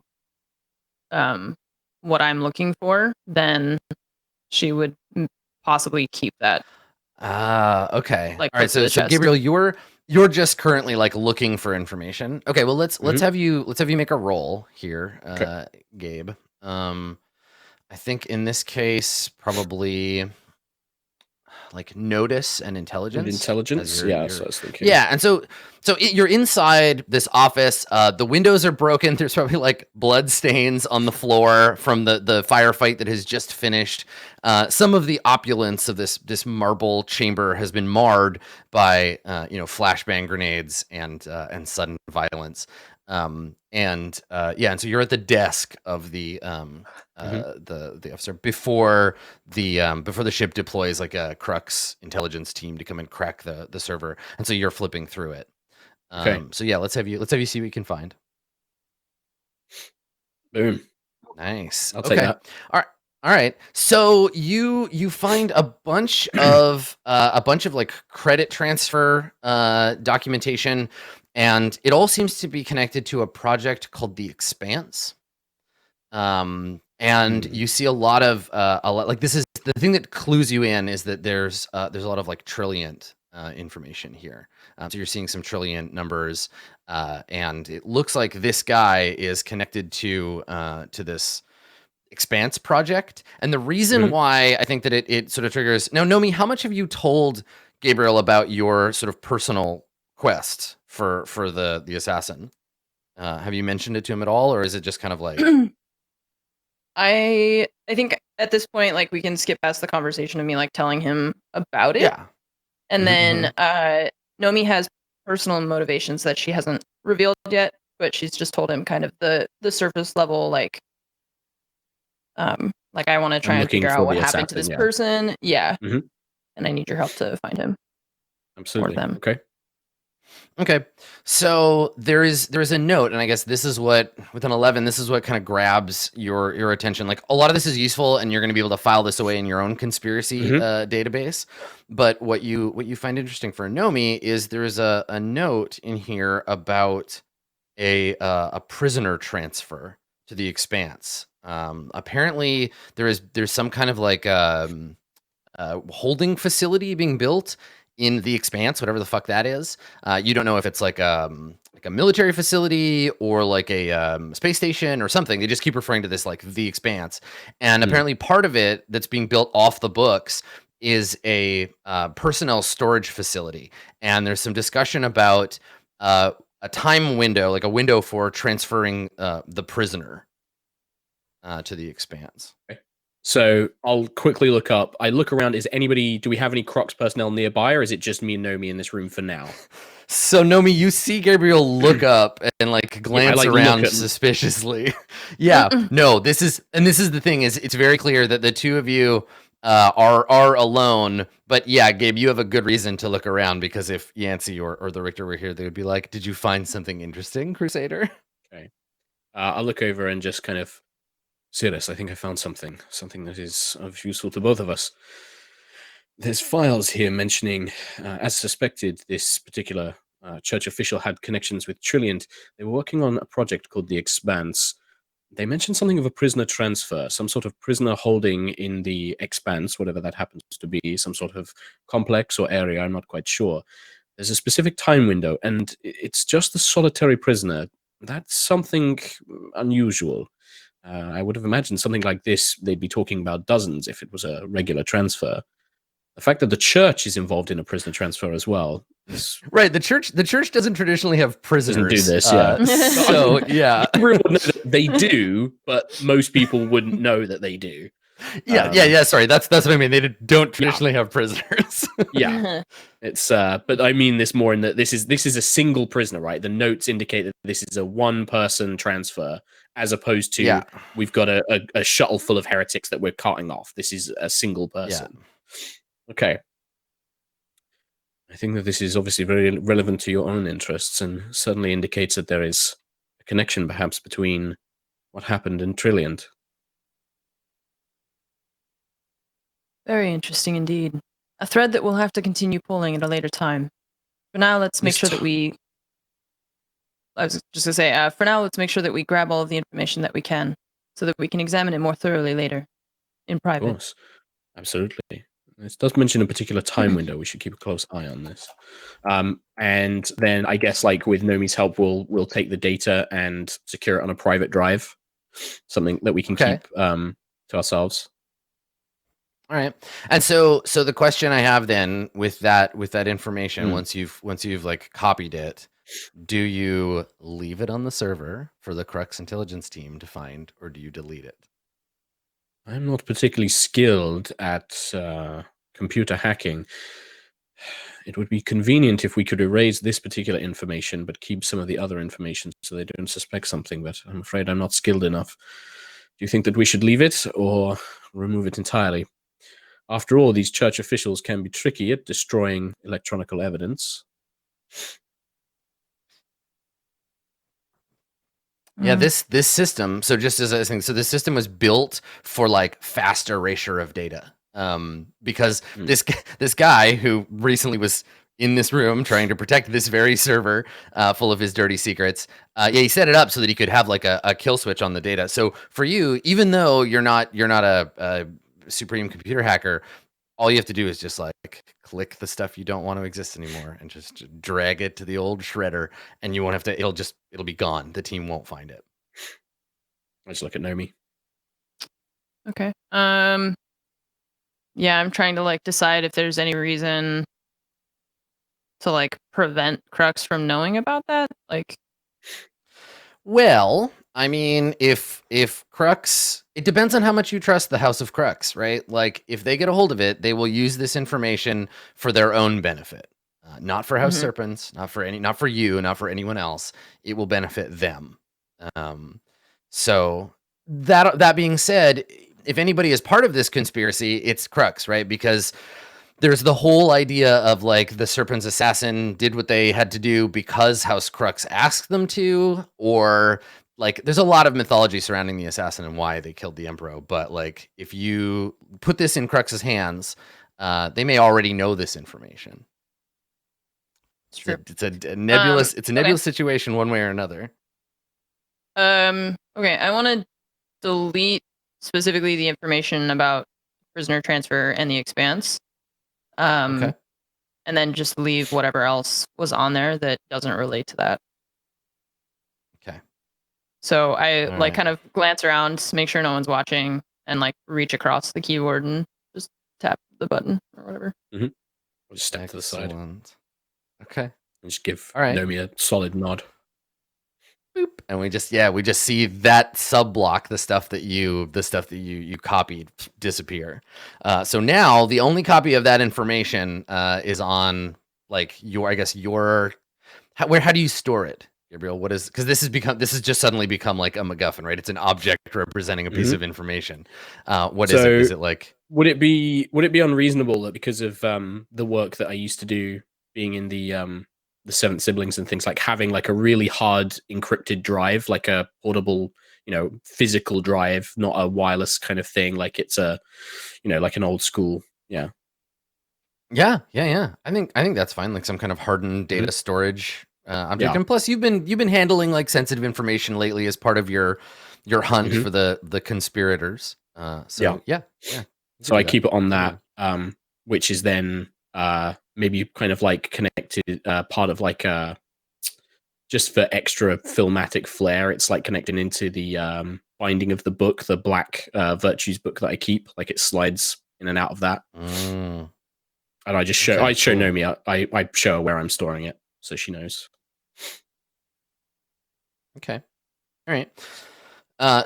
what I'm looking for, then she would possibly keep that. Okay. Like, all right. So Gabriel, you're just currently like looking for information. Okay. Well, let's have you make a roll here, Gabe. I think in this case, probably like notice and intelligence. Yeah, so I was thinking. Yeah, and so you're inside this office. The windows are broken. There's probably like blood stains on the floor from the firefight that has just finished. Some of the opulence of this marble chamber has been marred by flashbang grenades and sudden violence. And so you're at the desk of the officer before the ship deploys like a crux intelligence team to come and crack the server, and so you're flipping through it. So yeah, let's have you see what you can find. Boom. Nice. I'll take that. All right. So you find a bunch of like credit transfer documentation, and it all seems to be connected to a project called The Expanse. And you see a lot like, this is the thing that clues you in, is that there's a lot of like Trilliant information here. So you're seeing some Trilliant numbers, and it looks like this guy is connected to this Expanse project. And the reason why I think that it sort of triggers, now, Nomi, how much have you told Gabriel about your sort of personal quest for the assassin? Have you mentioned it to him at all, or is it just kind of like I think at this point, like, we can skip past the conversation of me like telling him about it. Yeah. And then Nomi has personal motivations that she hasn't revealed yet, but she's just told him kind of the surface level, like I want to try and figure out what happened to this person. Yeah. And I need your help to find him. Absolutely. Them. Okay. So there is a note, and I guess this is what, with an 11, this is what kind of grabs your attention. Like, a lot of this is useful, and you're going to be able to file this away in your own conspiracy database. But what you find interesting for Nomi is there's a note in here about a prisoner transfer to the Expanse. Apparently there's some kind of like holding facility being built in the Expanse, whatever the fuck that is. You don't know if it's like a military facility or like a space station or something. They just keep referring to this like the Expanse. And apparently part of it that's being built off the books is a personnel storage facility. And there's some discussion about a time window, like a window for transferring the prisoner to the Expanse. Okay. So I'll quickly look up. I look around. Do we have any Crocs personnel nearby, or is it just me and Nomi in this room for now? So Nomi, you see Gabriel look up and like glance around suspiciously. No, this is the thing, is it's very clear that the two of you are alone. But yeah, Gabe, you have a good reason to look around, because if Yancey or the Richter were here, they would be like, "Did you find something interesting, Crusader?" Okay. I'll look over and just kind of, Sirius, I think I found something that is of useful to both of us. There's files here mentioning, as suspected, this particular church official had connections with Trilliant. They were working on a project called The Expanse. They mentioned something of a prisoner transfer, some sort of prisoner holding in the Expanse, whatever that happens to be, some sort of complex or area, I'm not quite sure. There's a specific time window, and it's just the solitary prisoner. That's something unusual. I would have imagined something like this, they'd be talking about dozens if it was a regular transfer. The fact that the church is involved in a prisoner transfer as well is... Right. The church doesn't traditionally have prisoners. Doesn't do this, yeah. So, yeah. Everyone knows that they do, but most people wouldn't know that they do. Yeah. Sorry, that's what I mean. They don't traditionally have prisoners. Yeah, it's but I mean this more in that this is a single prisoner, right? The notes indicate that this is a one-person transfer, as opposed to we've got a shuttle full of heretics that we're cutting off. This is a single person. Okay. I think that this is obviously very relevant to your own interests, and certainly indicates that there is a connection, perhaps, between what happened in Trilliant. Very interesting indeed. A thread that we'll have to continue pulling at a later time. For now, let's make sure that we... I was just going to say, for now, let's make sure that we grab all of the information that we can, so that we can examine it more thoroughly later, in private. Of course. Absolutely. This does mention a particular time window. We should keep a close eye on this. And then I guess, like, with Nomi's help, we'll take the data and secure it on a private drive, something that we can keep to ourselves. All right. And so the question I have then with that information, once you've like copied it, do you leave it on the server for the Crux intelligence team to find, or do you delete it? I'm not particularly skilled at computer hacking. It would be convenient if we could erase this particular information, but keep some of the other information so they don't suspect something, but I'm afraid I'm not skilled enough. Do you think that we should leave it or remove it entirely? After all, these church officials can be tricky at destroying electronical evidence. Yeah, this system. So just as I was saying, so this system was built for like fast erasure of data. Because this guy who recently was in this room trying to protect this very server full of his dirty secrets. He set it up so that he could have like a kill switch on the data. So for you, even though you're not a supreme computer hacker, all you have to do is just like click the stuff you don't want to exist anymore and just drag it to the old shredder, and you won't have to. It'll be gone. The team won't find it. I just look at Nomi. Okay. Yeah, I'm trying to like decide if there's any reason to like prevent Crux from knowing about that. Like, well, I mean, if Crux, it depends on how much you trust the House of Crux, right? Like, if they get a hold of it, they will use this information for their own benefit, not for House Serpents, not for you, not for anyone else. It will benefit them. So that being said, if anybody is part of this conspiracy, it's Crux, right? Because there's the whole idea of like the Serpent's assassin did what they had to do because House Crux asked them to, or like there's a lot of mythology surrounding the assassin and why they killed the Emperor. But like if you put this in Crux's hands, they may already know this information. It's a nebulous situation one way or another. Okay, I want to delete specifically the information about prisoner transfer and the Expanse. Okay. And then just leave whatever else was on there that doesn't relate to that. Okay. So I kind of glance around, make sure no one's watching, and like reach across the keyboard and just tap the button or whatever. Mm-hmm. We'll just step to the side. Okay. And just give Nomi a solid nod. Boop. And we just see that sub block, the stuff that you copied, disappear. So now the only copy of that information is on like how do you store it, Gabriel? What is, because this has just suddenly become like a MacGuffin, right? It's an object representing a piece of information. What is it? Is it like, would it be unreasonable that because of the work that I used to do, being in the Seventh Siblings and things, like having like a really hard encrypted drive, like a portable, physical drive, not a wireless kind of thing, like it's a, like an old school, yeah. I think that's fine, like some kind of hardened data storage object. And plus you've been handling like sensitive information lately as part of your hunt for the conspirators. So I keep it on that, which is then maybe kind of like connected, part of like just for extra filmatic flair, it's like connecting into the binding of the book, the black virtues book that I keep, like it slides in and out of that. And I just show Nomi, I show her where I'm storing it so she knows. Okay. All right.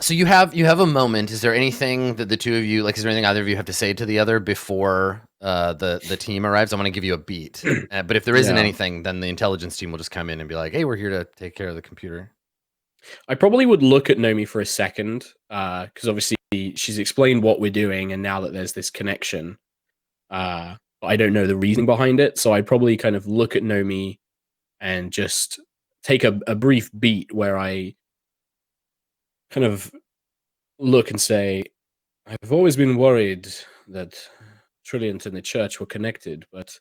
So you have a moment. Is there anything that the two of you, like, is there anything either of you have to say to the other before the team arrives? I'm going to give you a beat. But if there isn't anything, then the intelligence team will just come in and be like, hey, we're here to take care of the computer. I probably would look at Nomi for a second, because obviously she's explained what we're doing, and now that there's this connection, I don't know the reason behind it. So I'd probably kind of look at Nomi and just take a brief beat where I kind of look and say, I've always been worried that Trilliant and the church were connected, but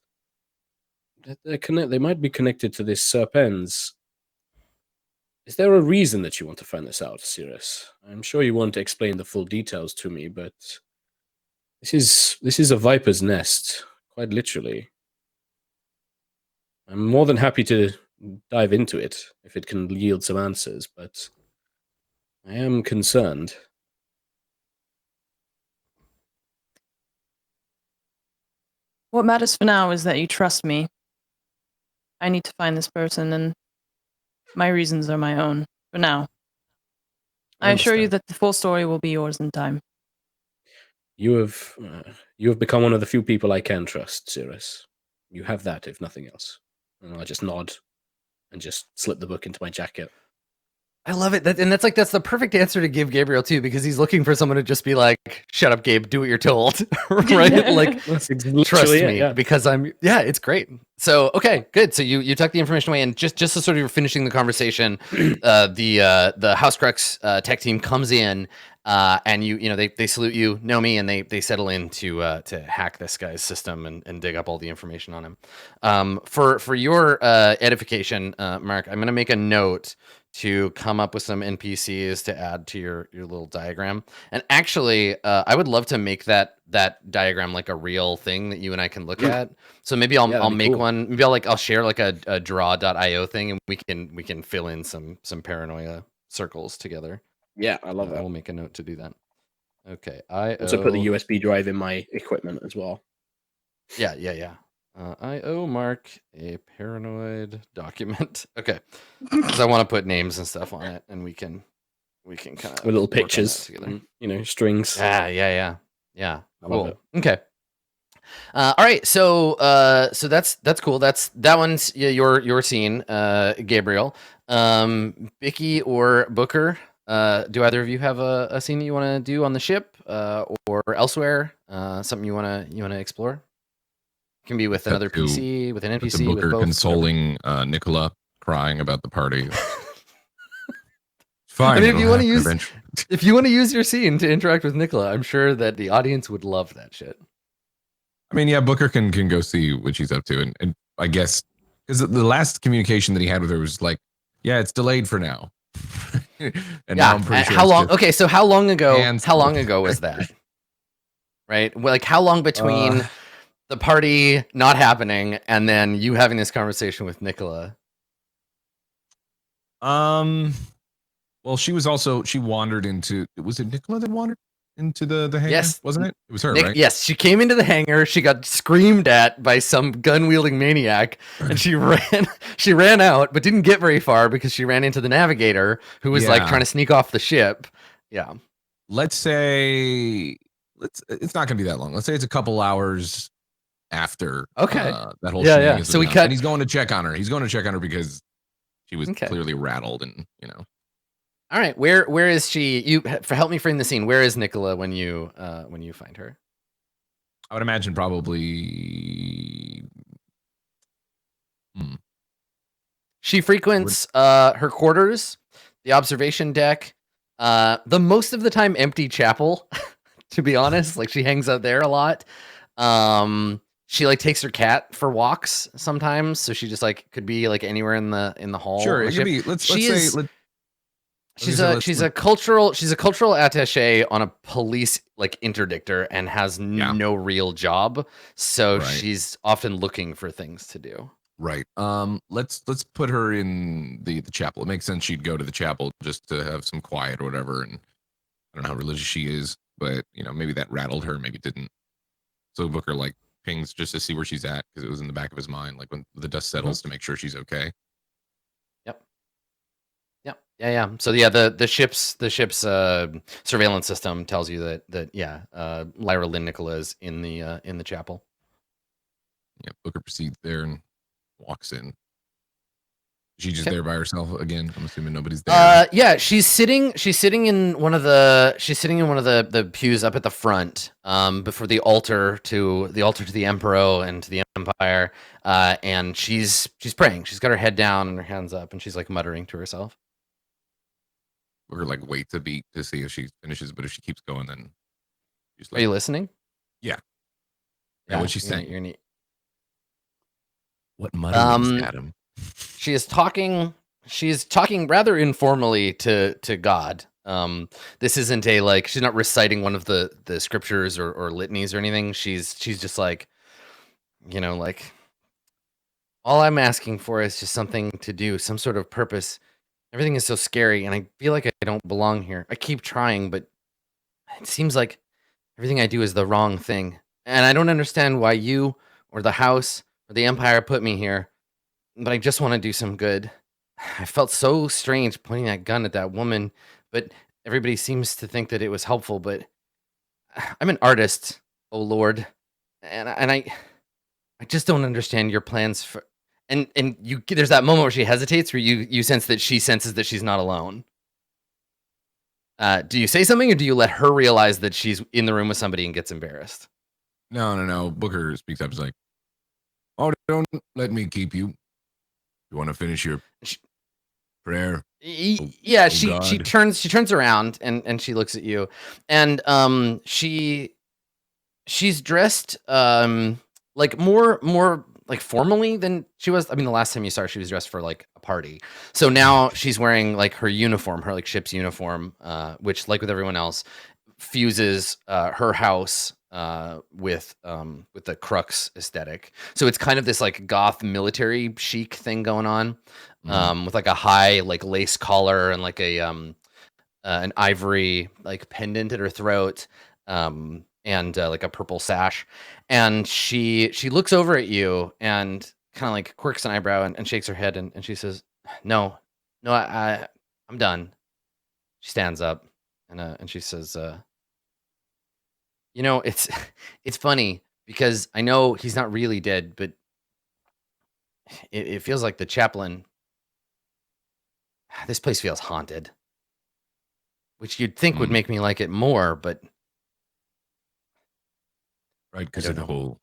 they might be connected to this Serpens. Is there a reason that you want to find this out, Cirrus? I'm sure you want to explain the full details to me, but this is a viper's nest, quite literally. I'm more than happy to dive into it if it can yield some answers, but I am concerned. What matters for now is that you trust me. I need to find this person, and my reasons are my own for now. I assure you that the full story will be yours in time. You have become one of the few people I can trust, Cirrus. You have that, if nothing else. And I just nod and just slip the book into my jacket. I love it. That's the perfect answer to give Gabriel too, because he's looking for someone to just be like, shut up, Gabe, do what you're told. Right? Like, trust me, because it's great. So okay, good. So you tuck the information away, and just as sort of you're finishing the conversation, the House Crux tech team comes in, and they salute you, Nomi, and they settle in to hack this guy's system and dig up all the information on him. For your edification, Mark, I'm gonna make a note to come up with some NPCs to add to your little diagram. And actually, I would love to make that diagram like a real thing that you and I can look at. So maybe I'll make cool. one. Maybe I'll share like a draw.io thing, and we can fill in some paranoia circles together. Yeah, I love that. I will make a note to do that. Okay. I also put the USB drive in my equipment as well. Yeah. I owe Mark a paranoid document. Okay, because I want to put names and stuff on it, and we can kind of with little pictures together. Strings. Yeah. Cool. Okay. All right. So that's cool. That one's your scene, Gabriel. Bicky or Booker. Do either of you have a scene that you want to do on the ship, or elsewhere? Something you want to explore? It can be with another PC, with an NPC, Booker with both. Consoling Nicola, crying about the party. Fine. I mean, if you want to use your scene to interact with Nicola, I'm sure that the audience would love that shit. I mean, yeah, Booker can go see what she's up to, and I guess because the last communication that he had with her was like, yeah, it's delayed for now. And now I'm pretty sure how long? Okay, so how long ago? How long ago was that? Right, like how long between the party not happening and then you having this conversation with Nicola? Well, she wandered into. Was it Nicola that wandered into the hangar? Yes, wasn't it? It was her, Nick, right? Yes, she came into the hangar. She got screamed at by some gun-wielding maniac, and she ran out, but didn't get very far because she ran into the navigator, who was like trying to sneak off the ship. Yeah. Let's say it's not going to be that long. Let's say it's a couple hours after. Okay. That whole So and he's going to check on her. He's going to check on her because she was clearly rattled, and All right, where is she? Help me frame the scene. Where is Nicola when you find her? I would imagine probably. She frequents her quarters, the observation deck, the most of the time empty chapel. To be honest, like she hangs out there a lot. She like takes her cat for walks sometimes, so she just like could be like anywhere in the hall. Sure, it could be. She's a cultural attaché on a police like interdictor and has no real job, so she's often looking for things to do. Right. Let's put her in the chapel. It makes sense she'd go to the chapel just to have some quiet or whatever. And I don't know how religious she is, but maybe that rattled her, maybe it didn't. So Booker like pings just to see where she's at because it was in the back of his mind, like when the dust settles to make sure she's okay. Yeah. So the ship's surveillance system tells you that Lyra Lynn Nicola is in the chapel. Yeah, Booker proceeds there and walks in. She's just there by herself again. I'm assuming nobody's there. Yeah, she's sitting in one of the pews up at the front, before the altar to the Emperor and to the Empire. And she's praying. She's got her head down and her hands up, and she's like muttering to herself. Booker like waits a beat to see if she finishes, but if she keeps going, then she's like, are you listening? Yeah. What's she saying? You're neat. What mutterings, Adam? She is talking rather informally to God. This isn't she's not reciting one of the scriptures or litanies or anything. She's just like, like, all I'm asking for is just something to do, some sort of purpose. Everything is so scary, and I feel like I don't belong here. I keep trying, but it seems like everything I do is the wrong thing. And I don't understand why you or the house or the Empire put me here, but I just want to do some good. I felt so strange pointing that gun at that woman, but everybody seems to think that it was helpful. But I'm an artist, oh Lord, and I just don't understand your plans for. And there's that moment where she hesitates, where you sense that she senses that she's not alone. Do you say something, or do you let her realize that she's in the room with somebody and gets embarrassed? No. Booker speaks up. He's like, Oh, don't let me keep you. You want to finish your prayer? Yeah, she God. turns around and she looks at you, and she's dressed like more like formally than she was. I mean, the last time you saw her, she was dressed for like a party. So now she's wearing like her uniform, her like ship's uniform, which, like with everyone else, fuses her house with the Crux aesthetic. So it's kind of this like goth military chic thing going on, with like a high like lace collar and like a an ivory like pendant at her throat, and like a purple sash. And she looks over at you and kind of like quirks an eyebrow and shakes her head, and she says, "No, no, I'm done." She stands up and she says, "You know, it's it's funny because I know he's not really dead, but it feels like the chaplain. This place feels haunted, which you'd think would make me like it more, but." Right, because of the whole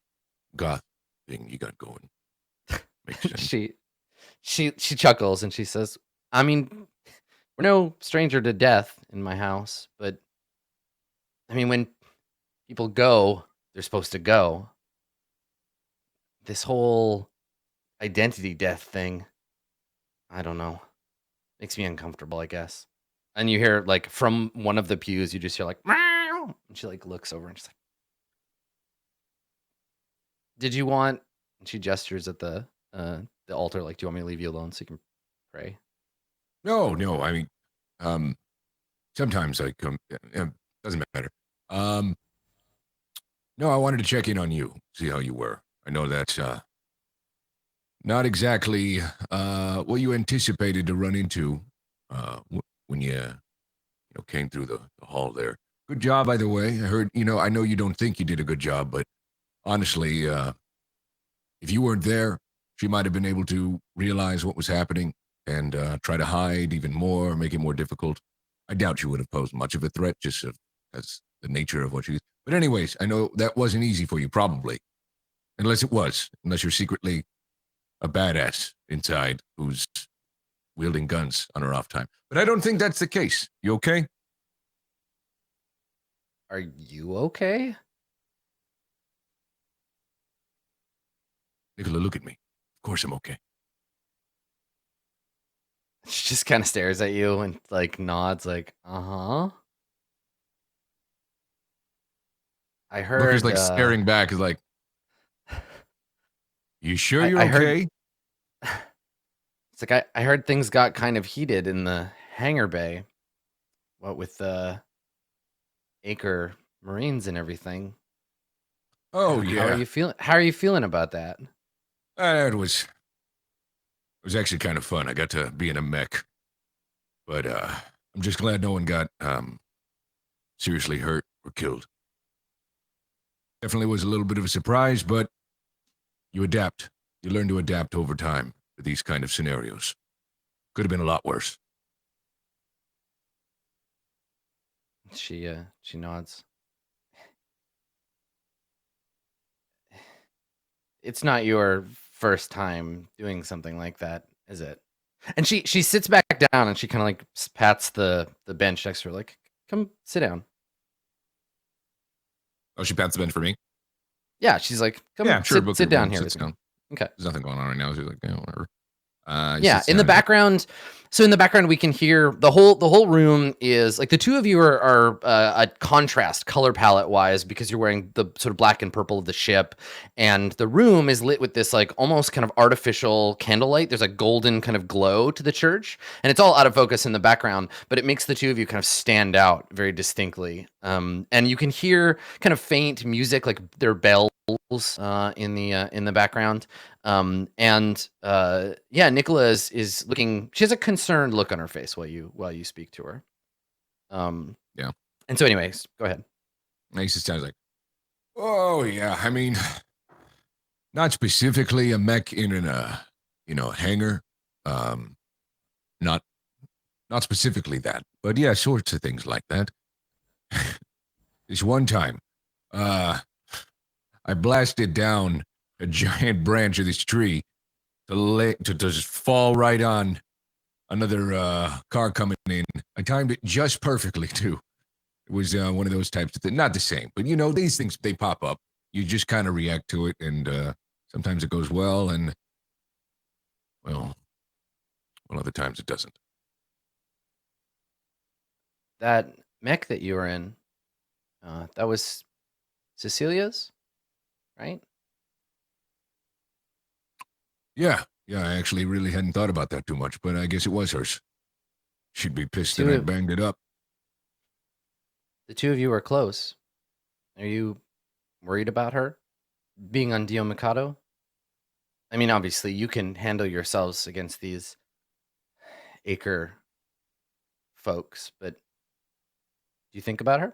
goth thing you got going. Makes sense. She chuckles and she says, "I mean, we're no stranger to death in my house, but I mean, when people go, they're supposed to go. This whole identity death thing, I don't know, makes me uncomfortable, I guess." And you hear like from one of the pews, you just hear like, "Meow," and she like looks over and she's like, "Did you want?" And she gestures at the altar, like, "Do you want me to leave you alone so you can pray?" No, I mean, sometimes I come. Doesn't matter. No, I wanted to check in on you, see how you were. I know that's not exactly what you anticipated to run into when you came through the hall there. Good job, by the way. I heard. I know you don't think you did a good job, but honestly, if you weren't there, she might have been able to realize what was happening and try to hide even more, make it more difficult. I doubt you would have posed much of a threat, just as the nature of what you. But anyways, I know that wasn't easy for you, probably, unless you're secretly a badass inside who's wielding guns on her off time. But I don't think that's the case. You okay? Are you okay? Nicola, look at me. Of course I'm okay. She just kind of stares at you and like nods, like, "Uh-huh." I heard. Booker's like staring back, is like, "You sure you're okay?" It's like I heard things got kind of heated in the hangar bay. What with the Acre Marines and everything. Oh yeah. How are you feeling? How are you feeling about that? It was actually kind of fun. I got to be in a mech, but I'm just glad no one got seriously hurt or killed. Definitely was a little bit of a surprise, but you adapt. You learn to adapt over time to these kind of scenarios. Could have been a lot worse. She nods. It's not your first time doing something like that, is it? And she sits back down and she kind of like pats the bench next to her, like, "Come sit down." Oh, she pats the bench for me? Yeah, she's like, "Come, yeah, sure, sit down here." Down. Okay. There's nothing going on right now. She's like, "Yeah, whatever." Yeah, in the background. So in the background, we can hear the whole room is like the two of you are a contrast color palette wise because you're wearing the sort of black and purple of the ship, and the room is lit with this like almost kind of artificial candlelight. There's a golden kind of glow to the church, and it's all out of focus in the background, but it makes the two of you kind of stand out very distinctly. And you can hear kind of faint music, like their bells in the background. Yeah, Nicola is looking. She has a concerned look on her face while you speak to her. Yeah. And so, anyways, go ahead. Nice. It sounds like, oh yeah. I mean, not specifically a mech in a hangar. Not specifically that, but yeah, sorts of things like that. This one time, I blasted down a giant branch of this tree to just fall right on another car coming in. I timed it just perfectly, too. It was one of those types of things. Not the same, but these things, they pop up. You just kind of react to it, and sometimes it goes well, and, well, other times it doesn't. That mech that you were in, that was Cecilia's, right? Yeah, I actually really hadn't thought about that too much, but I guess it was hers. She'd be pissed that I banged it up. The two of you are close. Are you worried about her being on Dio Mikado? I mean, obviously, you can handle yourselves against these Acre folks, but do you think about her?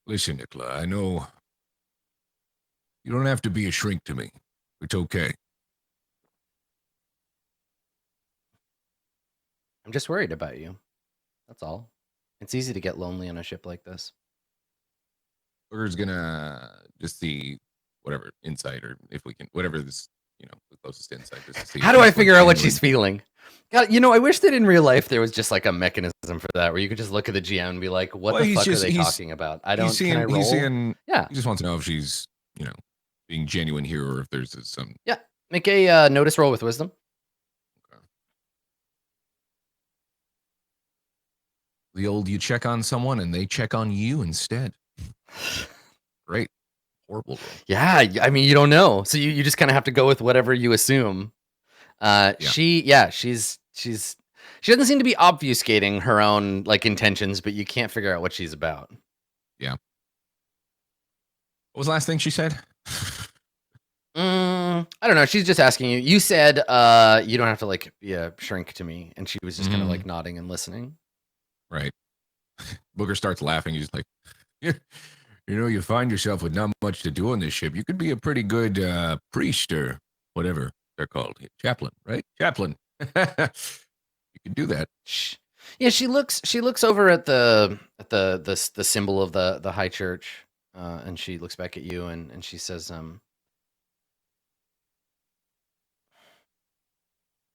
Listen, Nicola, I know you don't have to be a shrink to me. It's okay. I'm just worried about you. That's all. It's easy to get lonely on a ship like this. Booger's gonna just see whatever insight, or if we can, whatever this, the closest insight is to see. How do I figure out what she's feeling? God, I wish that in real life there was just like a mechanism for that, where you could just look at the GM and be like, "What the fuck are they talking about?" I don't. Can I roll? Yeah. He just wants to know if she's, being genuine here, or if there's some. Yeah. Make a notice roll with wisdom. Okay. The old, you check on someone and they check on you instead. Great. Horrible. Yeah, I mean, you don't know, so you just kind of have to go with whatever you assume. Yeah. She doesn't seem to be obfuscating her own intentions, but you can't figure out what she's about. Yeah. What was the last thing she said? I don't know. She's just asking you. You said you don't have to be a shrink to me, and she was just kind of nodding and listening. Right. Booger starts laughing. He's like, you find yourself with not much to do on this ship. You could be a pretty good priest or whatever they're called. Chaplain, right? Chaplain. You could do that. Yeah, she looks over at the symbol of the high church, and she looks back at you and she says,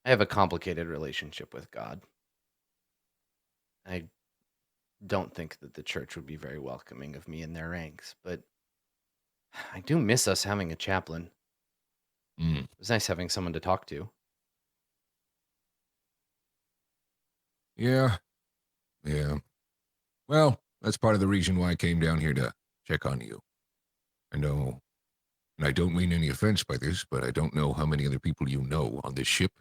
I have a complicated relationship with God. I don't think that the church would be very welcoming of me in their ranks, but I do miss us having a chaplain. It was nice having someone to talk to. Yeah. Well, that's part of the reason why I came down here to check on you. I know, and I don't mean any offense by this, but I don't know how many other people you know on this ship.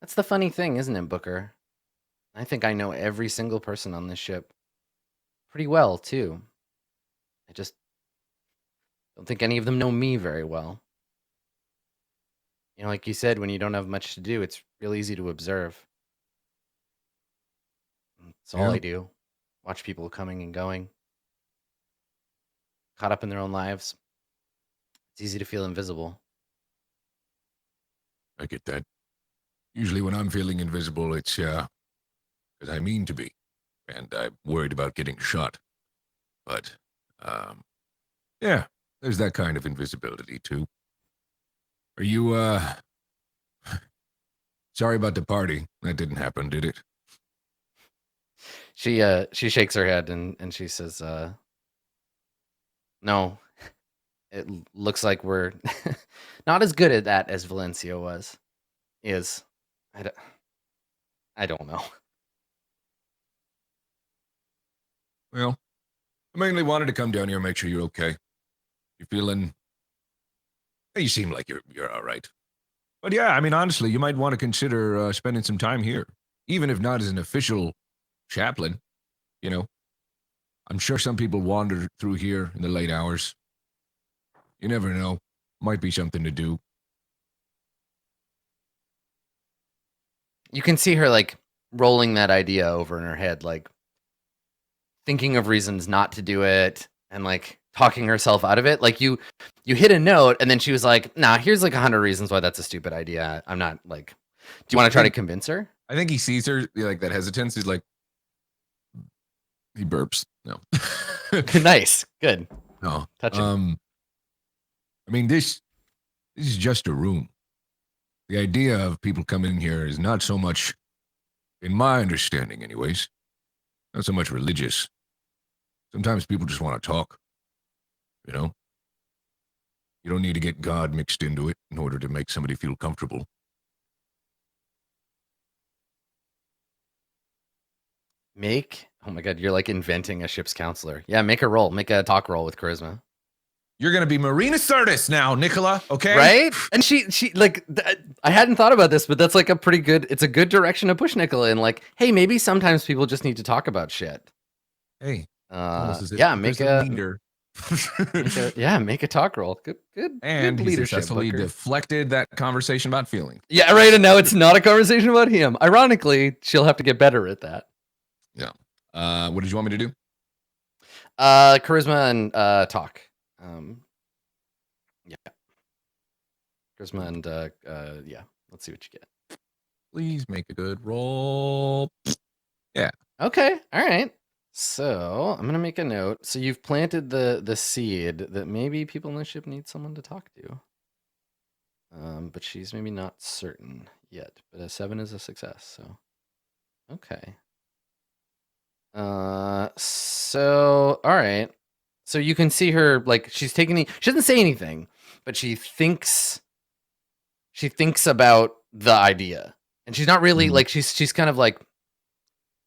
That's the funny thing, isn't it, Booker? I think I know every single person on this ship pretty well, too. I just don't think any of them know me very well. Like you said, when you don't have much to do, it's real easy to observe. That's all I do. Watch people coming and going. Caught up in their own lives. It's easy to feel invisible. I get that. Usually when I'm feeling invisible, it's because I mean to be. And I'm worried about getting shot. But, yeah, there's that kind of invisibility, too. Are you, sorry about the party. That didn't happen, did it? She shakes her head and she says, no, it looks like we're not as good at that as Valencia is. I don't know. Well, I mainly wanted to come down here and make sure you're okay. You feeling... You seem like you're all right. But yeah, I mean, honestly, you might want to consider spending some time here. Even if not as an official chaplain, I'm sure some people wander through here in the late hours. You never know. Might be something to do. You can see her rolling that idea over in her head, thinking of reasons not to do it and talking herself out of it. You hit a note and then she was like, nah, here's 100 reasons why that's a stupid idea. I'm not do you want to try to convince her? I think he sees her that hesitance. He's like, he burps. No. Nice. Good. No. Touching. I mean, this is just a room. The idea of people coming in here is not so much, in my understanding anyways, not so much religious. Sometimes people just want to talk, you know? You don't need to get God mixed into it in order to make somebody feel comfortable. Oh my God, you're like inventing a ship's counselor. Yeah, make a talk roll with charisma. You're going to be Marina Sirtis now, Nicola, okay? Right? And she like, I hadn't thought about this, but that's like it's a good direction to push Nicola in. Like, hey, maybe sometimes people just need to talk about shit. Hey. Make a leader. Make a talk roll. Good. And good he leadership, successfully Booker. deflected that conversation about feeling. Yeah, right. And now it's not a conversation about him. Ironically, she'll have to get better at that. Yeah. What did you want me to do? Charisma and talk. Yeah. Charisma and yeah. Let's see what you get. Please make a good roll. Yeah. Okay. All right. So I'm gonna make a note. So you've planted the seed that maybe people in the ship need someone to talk to. But she's maybe not certain yet. But a 7 is a success. So okay. So all right. So you can see her like she's taking she doesn't say anything, but she thinks about the idea. And she's not really like she's kind of like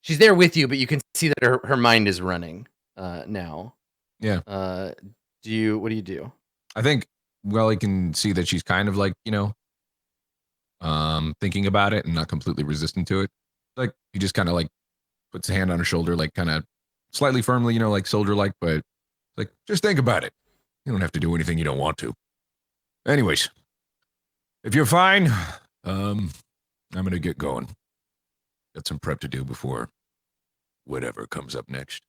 she's there with you, but you can see that her mind is running now. Yeah. What do you do? I think you can see that she's kind of like, thinking about it and not completely resistant to it. Like he just kind of like puts a hand on her shoulder, like kind of slightly firmly, like soldier like, but like just think about it. You don't have to do anything you don't want to. Anyways, if you're fine, I'm gonna get going. Got some prep to do before whatever comes up next.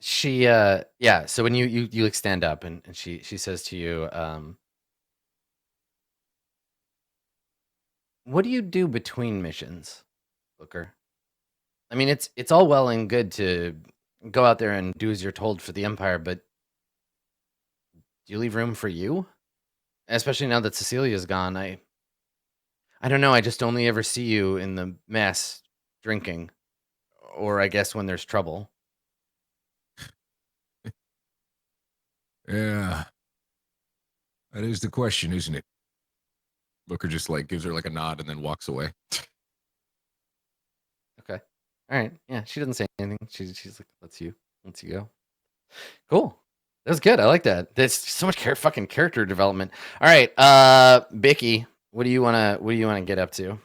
She so when you like stand up and she says to you, what do you do between missions, Booker? I mean, it's all well and good to go out there and do as you're told for the Empire, but do you leave room for you? Especially now that Cecilia's gone, I don't know. I just only ever see you in the mess drinking, or I guess when there's trouble. Yeah, that is the question, isn't it? Booker just like gives her like a nod and then walks away. Okay. All right. Yeah, she doesn't say anything. She's like, lets you go. Cool. That was good. I like that. There's so much fucking character development. All right, Bicky, what do you wanna get up to? Do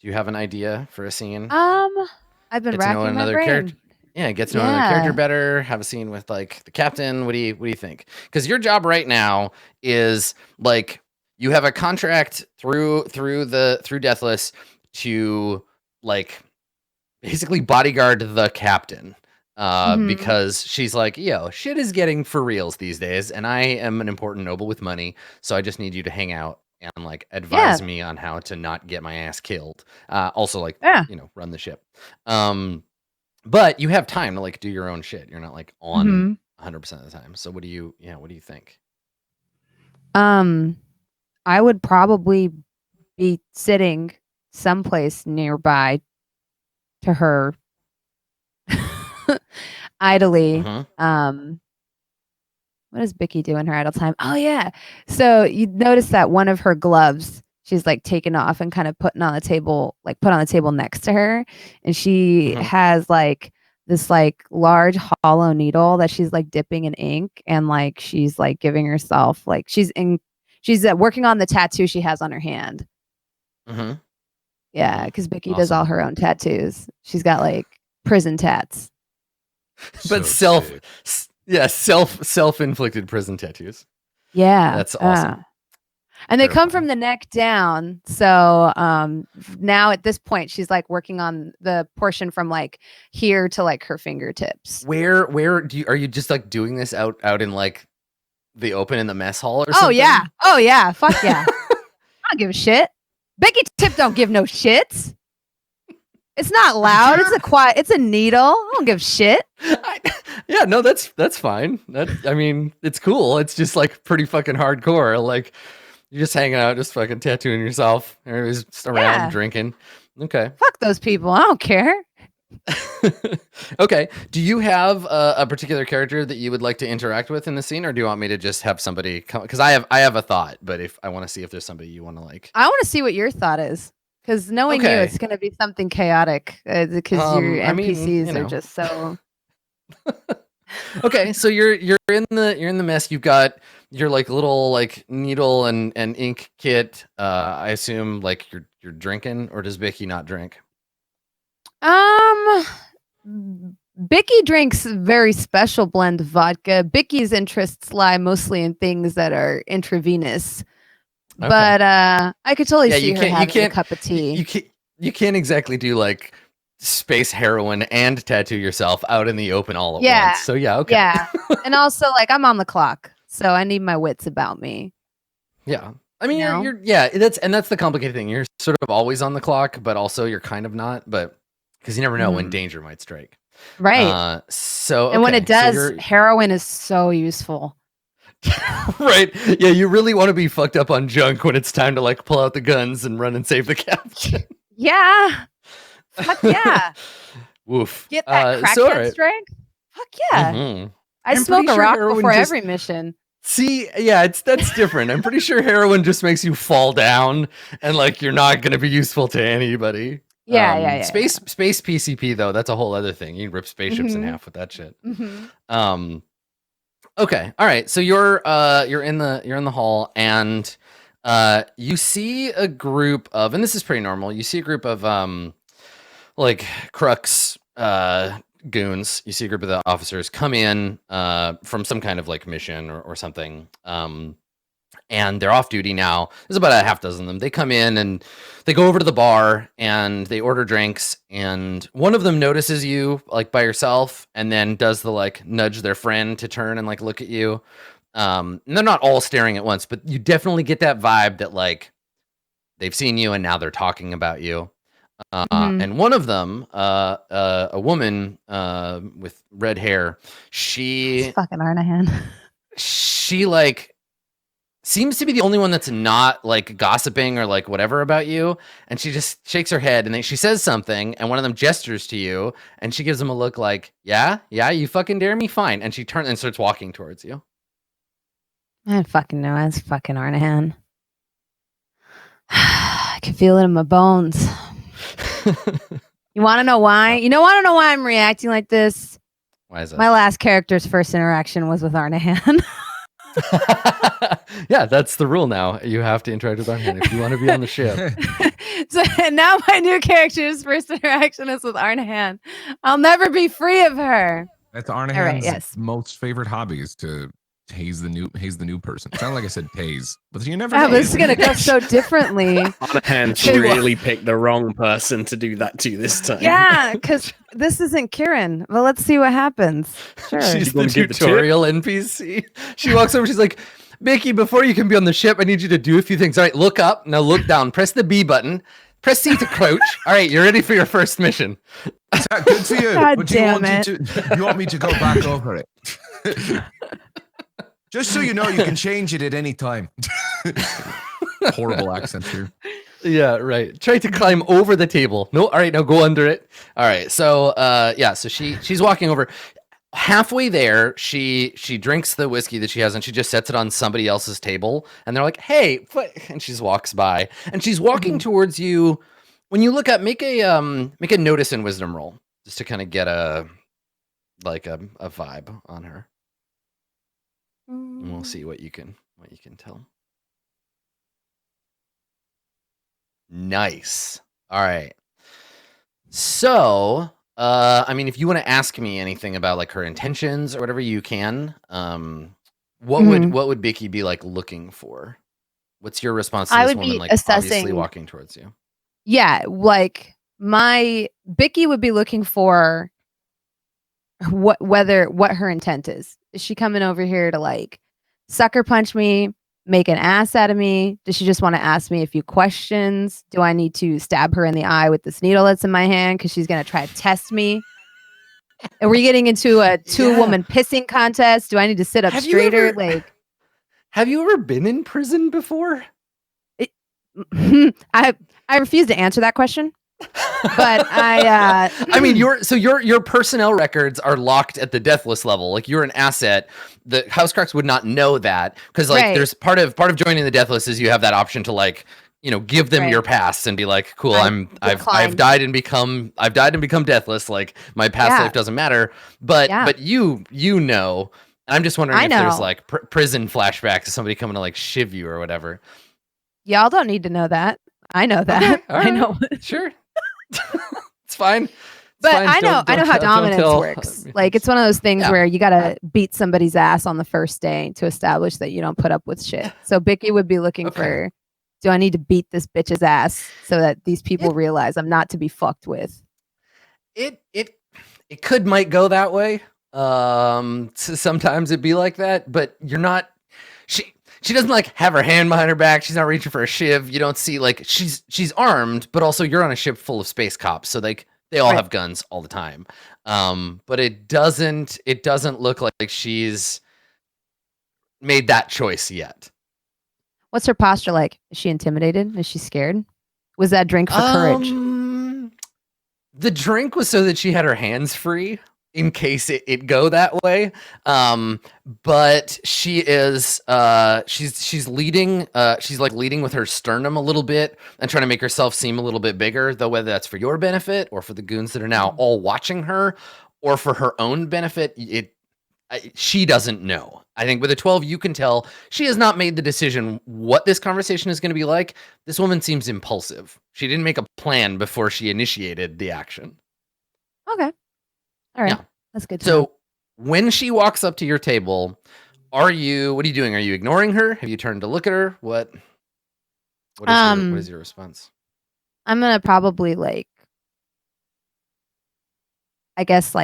you have an idea for a scene? I've been racking my brain. Character. Yeah, get to know another character better. Have a scene with like the captain. What do you think? Because your job right now is like you have a contract through Deathless to like basically bodyguard the captain. Because she's like, yo, shit is getting for reals these days, and I am an important noble with money, so I just need you to hang out and like advise me on how to not get my ass killed. Also like, run the ship. But you have time to like do your own shit. You're not like on 100% of the time. So what do you think? I would probably be sitting someplace nearby to her idly. What does Bicky do in her idle time? Oh yeah. So you notice that one of her gloves she's like taken off and kind of put on the table next to her, and she has like this like large hollow needle that she's like dipping in ink, and like she's like giving herself like she's working on the tattoo she has on her hand. Yeah, because Bicky does all her own tattoos. She's got like prison tats. But self-inflicted prison tattoos. Yeah, that's awesome. And they come from the neck down. So now at this point, she's like working on the portion from like here to like her fingertips. Where are you just like doing this out in like the open in the mess hall or something? Oh yeah, fuck yeah. I don't give a shit. Becky Tip don't give no shits. It's not loud. It's a quiet. It's a needle. I don't give a shit. Yeah, no, that's fine. I mean, it's cool. It's just like pretty fucking hardcore. Like you're just hanging out, just fucking tattooing yourself. Everybody's just around drinking. Okay. Fuck those people. I don't care. Okay. Do you have a particular character that you would like to interact with in the scene, or do you want me to just have somebody come? Because I have a thought, but if I want to see if there's somebody you want to like. I want to see what your thought is. Because knowing you, it's going to be something chaotic. Because your NPCs are just so. Okay, so you're in the mess. You've got your like little like needle and ink kit. I assume like you're drinking, or does Vicky not drink? Bicky drinks a very special blend of vodka. Bicky's interests lie mostly in things that are intravenous. Okay. But I could totally see her having a cup of tea. You can't exactly do like space heroin and tattoo yourself out in the open all at once. So yeah, okay. Yeah. And also like I'm on the clock, so I need my wits about me. Yeah. I mean, that's the complicated thing. You're sort of always on the clock, but also you're kind of not, but because you never know when danger might strike. Right. And when it does, heroin is so useful. Right. Yeah, you really want to be fucked up on junk when it's time to like pull out the guns and run and save the captain. Yeah. Fuck yeah. Woof. Get that crackhead strength. Fuck yeah. Mm-hmm. I smoke a rock before every mission. See, yeah, that's different. I'm pretty sure heroin just makes you fall down and like you're not going to be useful to anybody. Yeah. Space PCP though, that's a whole other thing. You can rip spaceships in half with that shit. Okay, all right. So you're in the hall, and you see a group of, and this is pretty normal. You see a group of like crux goons. You see a group of the officers come in from some kind of like mission or something. And they're off duty now. There's about a half dozen of them. They come in and they go over to the bar and they order drinks. And one of them notices you like by yourself and then does the like nudge their friend to turn and like look at you. And they're not all staring at once, but you definitely get that vibe that like they've seen you and now they're talking about you. And one of them, a woman with red hair, it's fucking Arnahan. She like seems to be the only one that's not like gossiping or like whatever about you. And she just shakes her head and then she says something and one of them gestures to you and she gives them a look like, yeah, you fucking dare me? Fine. And she turns and starts walking towards you. I don't fucking know. That's fucking Arnahan. I can feel it in my bones. You want to know why? Want to know why I'm reacting like this? Why is that? My last character's first interaction was with Arnahan. Yeah, that's the rule now. You have to interact with Arnahan if you want to be on the ship. So now my new character's first interaction is with Arnahan. I'll never be free of her. That's Arnahan's most favorite hobby is to haze the new person. Sound like I said tase, but you never know. This is gonna go so differently. Arnahan really picked the wrong person to do that to this time. Yeah, because this isn't Kieran. Well, let's see what happens. Sure. She's the tutorial NPC. She walks over, she's like, Mickey, before you can be on the ship, I need you to do a few things. All right, look up, now look down, press the B button, press C to crouch. All right, you're ready for your first mission. Good for you. God but damn you want me to go back over it? Just so you know, you can change it at any time. Horrible accent here. Yeah, right. Try to climb over the table. No, all right, now go under it. All right, so so she's walking over. Halfway there, she drinks the whiskey that she has and she just sets it on somebody else's table. And they're like, hey, and she just walks by. And she's walking towards you. When you look up, make a notice and wisdom roll just to kind of get a vibe on her. And we'll see what you can tell. Nice. All right. So, I mean, if you want to ask me anything about like her intentions or whatever, you can. What would Bicky be like looking for? What's your response to this woman like obviously walking towards you? Yeah, like my Bicky would be looking for what her intent is. Is she coming over here to like sucker punch me, make an ass out of me? Does she just want to ask me a few questions? Do I need to stab her in the eye with this needle that's in my hand because she's going to try to test me? Are we getting into a two-woman pissing contest? Do I need to sit up straighter? Have you ever been in prison before? I refuse to answer that question. But I mean, your personnel records are locked at the death list level. Like, you're an asset. The House Crux would not know that because, like, there's part of joining the death list is you have that option to, like, you know, give them your past and be like, cool, I've died and become deathless. Like, my past life doesn't matter. But you know, I'm just wondering if there's like prison flashbacks of somebody coming to like shiv you or whatever. Y'all don't need to know that. I know that. Okay, I know. Sure. It's fine. But I know how dominance works. Like, it's one of those things where you gotta beat somebody's ass on the first day to establish that you don't put up with shit. So Bicky would be looking for, do I need to beat this bitch's ass so that these people realize I'm not to be fucked with? It might go that way. Sometimes it'd be like that, but you're not. She doesn't like have her hand behind her back. She's not reaching for a shiv. You don't see like she's armed, but also you're on a ship full of space cops, so like they all have guns all the time. But it doesn't look like she's made that choice yet. What's her posture like? Is she intimidated? Is she scared? Was that drink for courage? The drink was so that she had her hands free in case it go that way. But she is she's leading she's like leading with her sternum a little bit and trying to make herself seem a little bit bigger, though whether that's for your benefit or for the goons that are now all watching her or for her own benefit, she doesn't know. I think with a 12 you can tell she has not made the decision what this conversation is going to be like. This woman seems impulsive. She didn't make a plan before she initiated the action. Okay. All right. Yeah. That's good. So when she walks up to your table, what are you doing? Are you ignoring her? Have you turned to look at her? What is your response? I'm going to probably I guess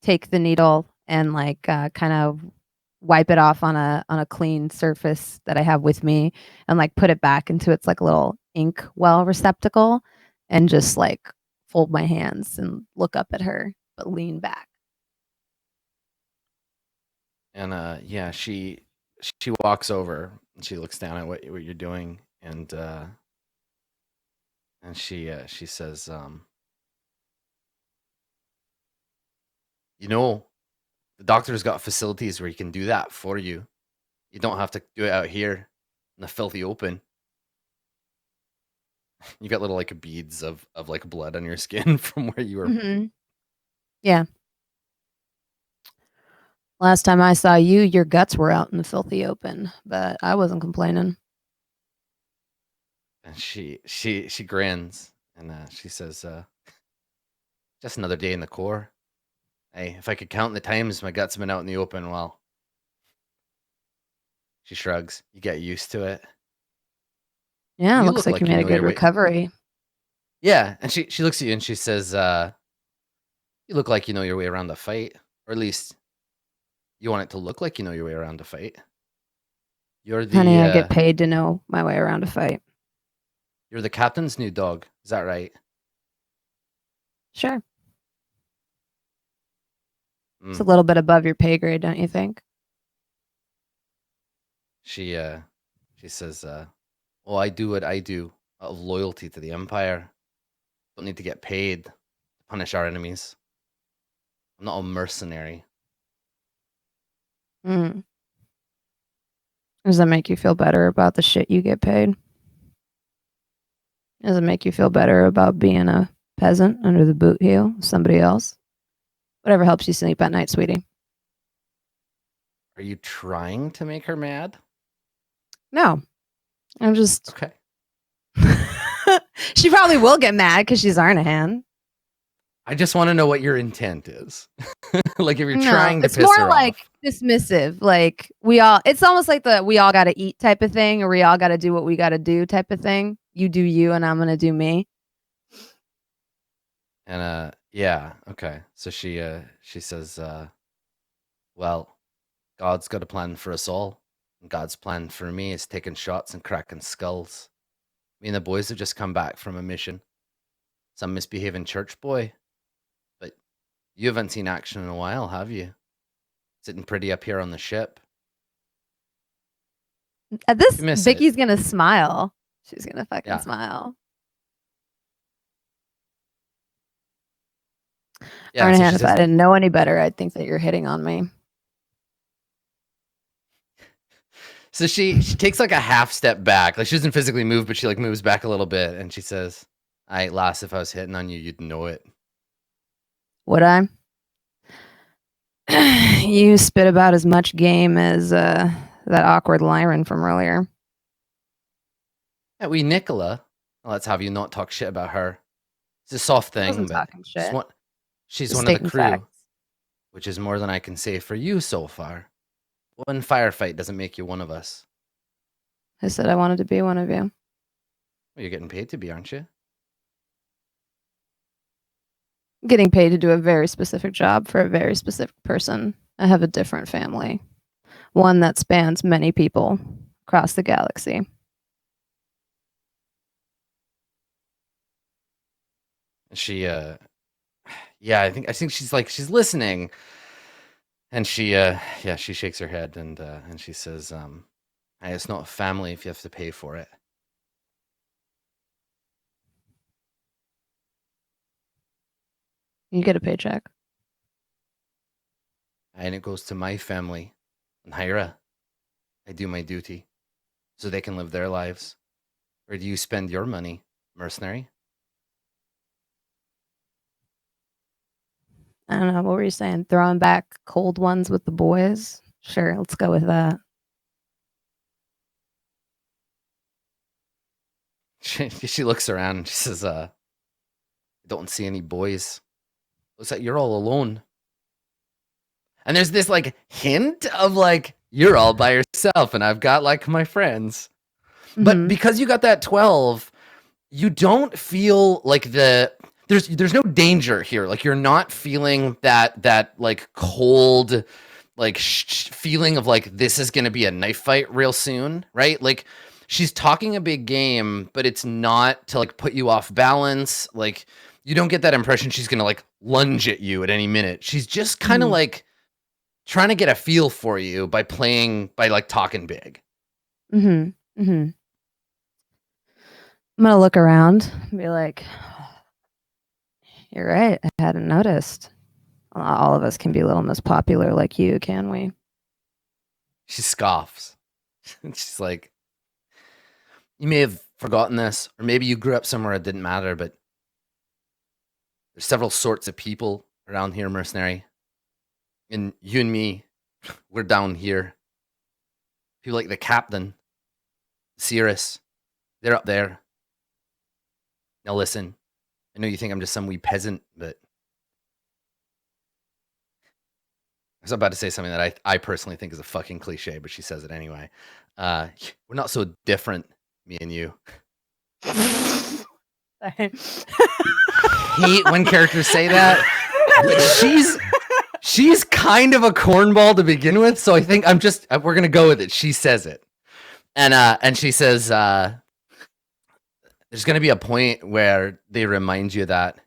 take the needle and kind of wipe it off on a clean surface that I have with me and put it back into its little ink well receptacle and just fold my hands and look up at her but lean back. And she walks over and she looks down at what you're doing and she says, you know, the doctor's got facilities where he can do that for you. You don't have to do it out here in the filthy open. You got little beads of blood on your skin from where you were. Mm-hmm. Yeah. Last time I saw you, your guts were out in the filthy open, but I wasn't complaining. And she grins and she says, just another day in the Corps. Hey, if I could count the times my guts have been out in the open, well. She shrugs. You get used to it. Yeah, it looks like you made a good recovery. Yeah, and she looks at you and she says, you look like you know your way around the fight. Or at least you want it to look like you know your way around a fight. Honey, I get paid to know my way around a fight. You're the captain's new dog. Is that right? Sure. It's a little bit above your pay grade, don't you think? She says, well, I do what I do out of loyalty to the Empire. Don't need to get paid to punish our enemies. I'm not a mercenary. Does that make you feel better about the shit you get paid? Does it make you feel better about being a peasant under the boot heel of somebody else? Whatever helps you sleep at night, sweetie. Are you trying to make her mad? No. I'm just... Okay. She probably will get mad because she's Arnahan. I just want to know what your intent is. If you're trying to piss her off. It's more dismissive. It's almost like the we all got to eat type of thing, or we all got to do what we got to do type of thing. You do you and I'm going to do me. And yeah, okay. So she says, well, God's got a plan for us all. God's plan for me is taking shots and cracking skulls. Me and the boys have just come back from a mission. Some misbehaving church boy. But you haven't seen action in a while, have you? Sitting pretty up here on the ship. At this, You miss Vicky's it. gonna smile. She's gonna fucking Yeah. smile. Yeah, Arnahan, so she if I says, didn't know any better, I'd think that you're hitting on me. so she takes like a half step back. Like she doesn't physically move, but she like moves back a little bit. And she says, all right, lass, if I was hitting on you, you'd know it. Would I? You spit about as much game as that awkward Lyran from earlier. Yeah, we Nicola. Well, let's have you not talk shit about her. It's a soft I thing, wasn't but talking shit. she's Just one of the stating crew, facts. which is more than I can say for you so far. One firefight doesn't make you one of us. I said I wanted to be one of you. Well, you're getting paid to be, aren't you? I'm getting paid to do a very specific job for a very specific person. I have a different family. One that spans many people across the galaxy. She yeah, I think she's listening. And she shakes her head and she says, hey, it's not a family if you have to pay for it. You get a paycheck. And it goes to my family and Hyra. I do my duty so they can live their lives. Where do you spend your money, mercenary? I don't know. What were you saying? Throwing back cold ones with the boys? Sure, let's go with that. She looks around and she says, I don't see any boys. Looks like you're all alone. And there's this like hint of like, you're all by yourself and I've got like my friends. But because you got that 12, you don't feel like there's no danger here. Like you're not feeling that like cold, like feeling of like this is going to be a knife fight real soon, right? Like she's talking a big game, but it's not to like put you off balance. Like you don't get that impression she's going to like lunge at you at any minute. She's just kind of like trying to get a feel for you by like talking big. I'm gonna look around and be like, you're right, I hadn't noticed. All of us can be a little less popular like you, can we? She scoffs. She's like, you may have forgotten this, or maybe you grew up somewhere it didn't matter, but there's several sorts of people around here, mercenary. And you and me, we're down here. People like the captain, Cirrus, they're up there. Now listen, I know you think I'm just some wee peasant, but I was about to say something that I personally think is a fucking cliche, but she says it anyway. We're not so different, me and you. Sorry. Hate when characters say that. But she's kind of a cornball to begin with, so I think we're gonna go with it. She says it, and she says, "There's gonna be a point where they remind you that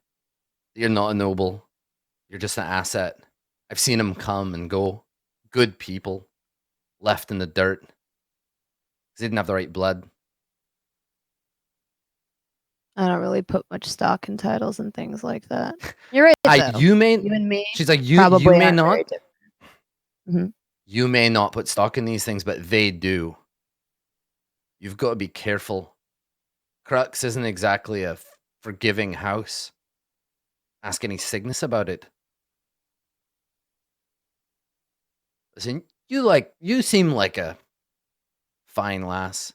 you're not a noble, you're just an asset. I've seen them come and go, good people, left in the dirt. 'Cause they didn't have the right blood." I don't really put much stock in titles and things like that. You're right, though. You and me. She's like, you probably may aren't not. very different. You may not put stock in these things, but they do. You've got to be careful. Crux isn't exactly a forgiving house. Ask any Cygnus about it. Listen, you seem like a fine lass.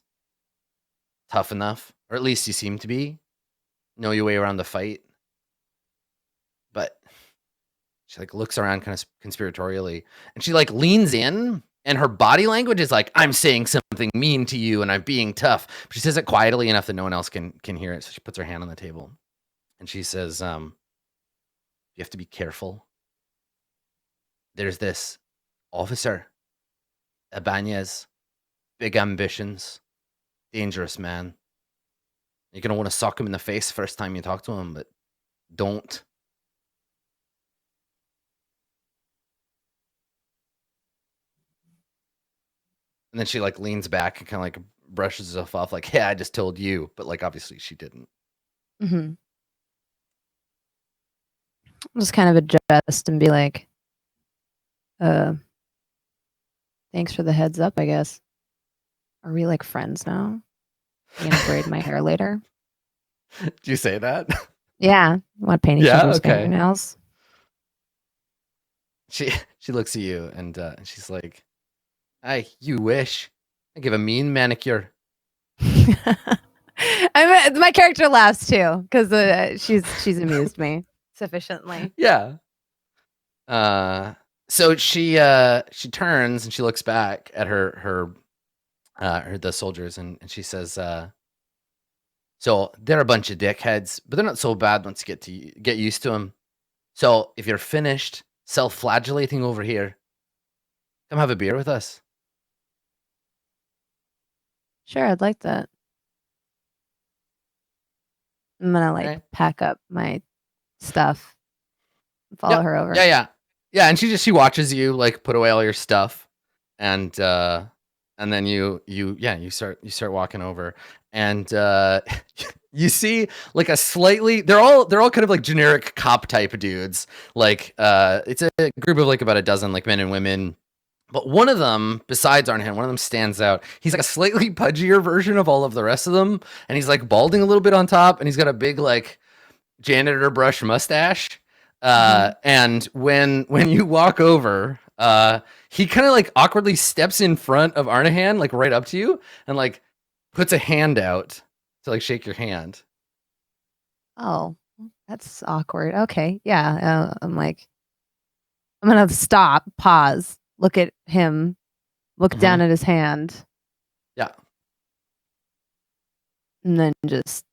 Tough enough, or at least you seem to be. Know your way around the fight. But she like looks around kind of conspiratorially, and she like leans in, and her body language is like, I'm saying something mean to you and I'm being tough. But she says it quietly enough that no one else can hear it. So she puts her hand on the table and she says, you have to be careful. There's this officer, Ibanez. big ambitions, dangerous man. You're gonna want to sock him in the face first time you talk to him, but don't. And then she like leans back and kind of like brushes herself off, like, "Yeah, I just told you," but like obviously she didn't. Mm-hmm. Just kind of adjust and be like, thanks for the heads up, I guess. Are we like friends now? You gonna braid my hair later? Do you say that? Yeah. Want to paint each other's fingernails? She looks at you and she's like, you wish. I give a mean manicure. My character laughs too because she's amused me sufficiently. Yeah. So she turns and she looks back at the soldiers and she says, so they're a bunch of dickheads, but they're not so bad once you get used to them. So if you're finished self-flagellating over here, come have a beer with us. Sure, I'd like that. I'm gonna pack up my stuff and follow her over. Yeah. And she watches you like put away all your stuff, and then you start walking over, and you see like a slightly they're all kind of like generic cop type dudes. Like it's a group of like about a dozen like men and women. But one of them, besides Arnhan, one of them stands out. He's like a slightly pudgier version of all of the rest of them. And he's like balding a little bit on top. And he's got a big like janitor brush mustache. And when you walk over, he kind of like awkwardly steps in front of Arnhan, like right up to you, and like puts a hand out to like shake your hand. Oh, that's awkward. Okay. Yeah. I'm going to stop, pause. Look at him. Look down at his hand. Yeah. And then just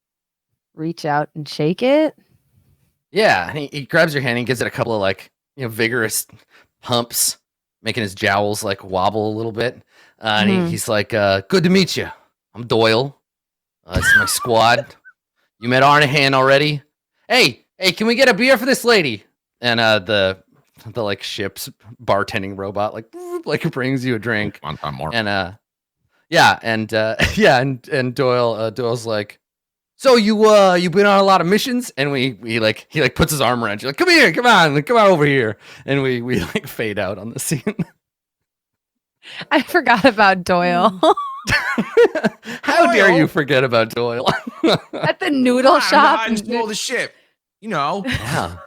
reach out and shake it. Yeah. And he grabs your hand and gives it a couple of like, vigorous pumps, making his jowls like wobble a little bit. And he's like, good to meet you. I'm Doyle. This is my squad. You met Arnhan already? Hey, can we get a beer for this lady? And the like ship's bartending robot like brings you a drink. One time more. And and Doyle's like, so you been on a lot of missions? And he puts his arm around you like, come here, come on over here. And we like fade out on the scene. I forgot about Doyle. How dare you forget about Doyle? At the noodle shop. I just pull the ship. Yeah.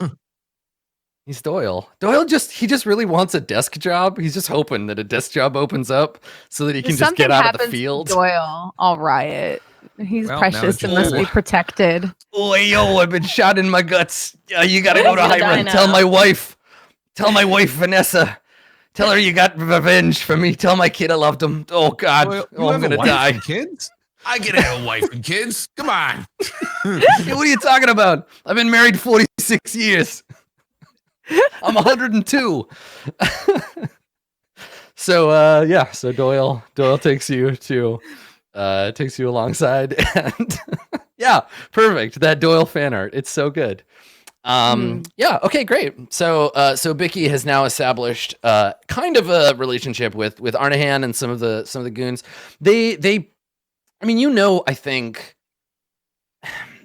He's Doyle. Doyle just really wants a desk job. He's just hoping that a desk job opens up so that he can just get out of the field. Doyle, all right. He's precious and must be protected. Oh, yo, I've been shot in my guts. You gotta go to Hybrid. Tell my wife, Vanessa. Tell her you got revenge for me. Tell my kid I loved him. Oh God, I'm gonna die. Kids? I can have a wife and kids. Come on. Hey, what are you talking about? I've been married 46 years. I'm 102. So Doyle takes you alongside, and yeah, perfect. That Doyle fan art, it's so good. Yeah, okay, great. So Bicky has now established kind of a relationship with Arnhan and some of the goons. They I mean, I think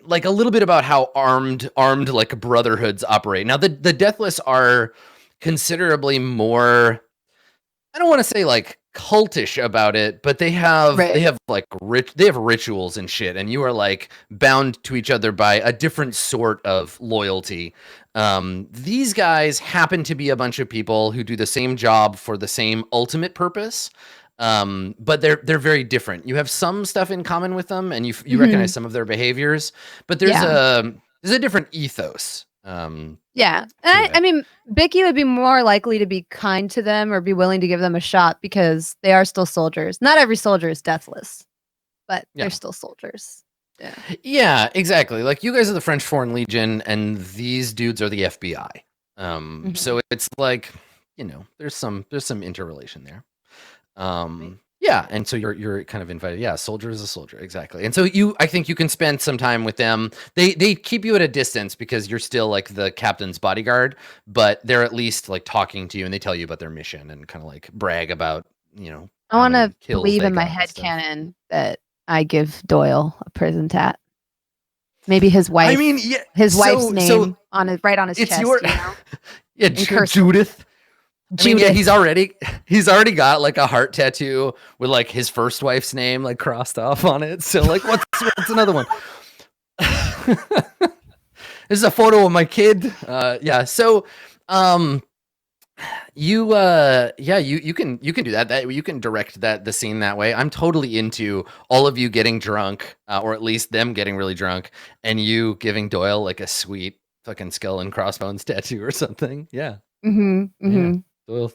like a little bit about how armed like brotherhoods operate. Now the Deathless are considerably more, I don't want to say like cultish about it, but they have rituals and shit, and you are like bound to each other by a different sort of loyalty. These guys happen to be a bunch of people who do the same job for the same ultimate purpose. But they're very different. You have some stuff in common with them, and you recognize some of their behaviors, but there's a different ethos. Yeah. And I mean, Bicky would be more likely to be kind to them or be willing to give them a shot because they are still soldiers. Not every soldier is deathless, but they're still soldiers. Yeah. Yeah, exactly. Like you guys are the French Foreign Legion, and these dudes are the FBI. So it's like, there's some interrelation there. Yeah, and so you're kind of invited. Yeah, soldier is a soldier, exactly. And so I think you can spend some time with them. They keep you at a distance because you're still like the captain's bodyguard, but they're at least like talking to you, and they tell you about their mission and kind of like brag about, I want to believe in my headcanon that I give Doyle a prison tat. Maybe his wife. I mean, yeah, his wife's name on his chest. Yeah, Judith. I mean, yeah, he's already got like a heart tattoo with like his first wife's name like crossed off on it. So like, what's another one? This is a photo of my kid. Yeah. So, you can do that. You can direct the scene that way. I'm totally into all of you getting drunk, or at least them getting really drunk, and you giving Doyle like a sweet fucking skull and crossbones tattoo or something. Yeah. Mm-hmm. Mm-hmm. Yeah.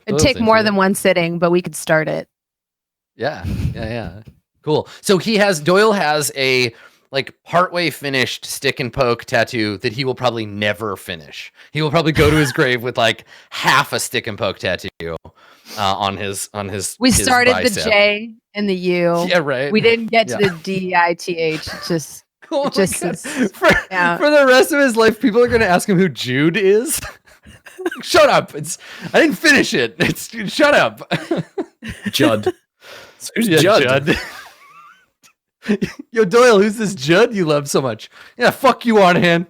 It'd take more than one sitting, but we could start it. Yeah. Cool. So Doyle has a like partway finished stick and poke tattoo that he will probably never finish. He will probably go to his grave with like half a stick and poke tattoo on his. We started bicep. the J and the U. Yeah, right. We didn't get to the DITH. Just for the rest of his life, people are going to ask him who Jude is. Shut up! I didn't finish it. Shut up. Judd. Who's Judd? Yo, Doyle, who's this Judd you love so much? Yeah, fuck you, Arnahan.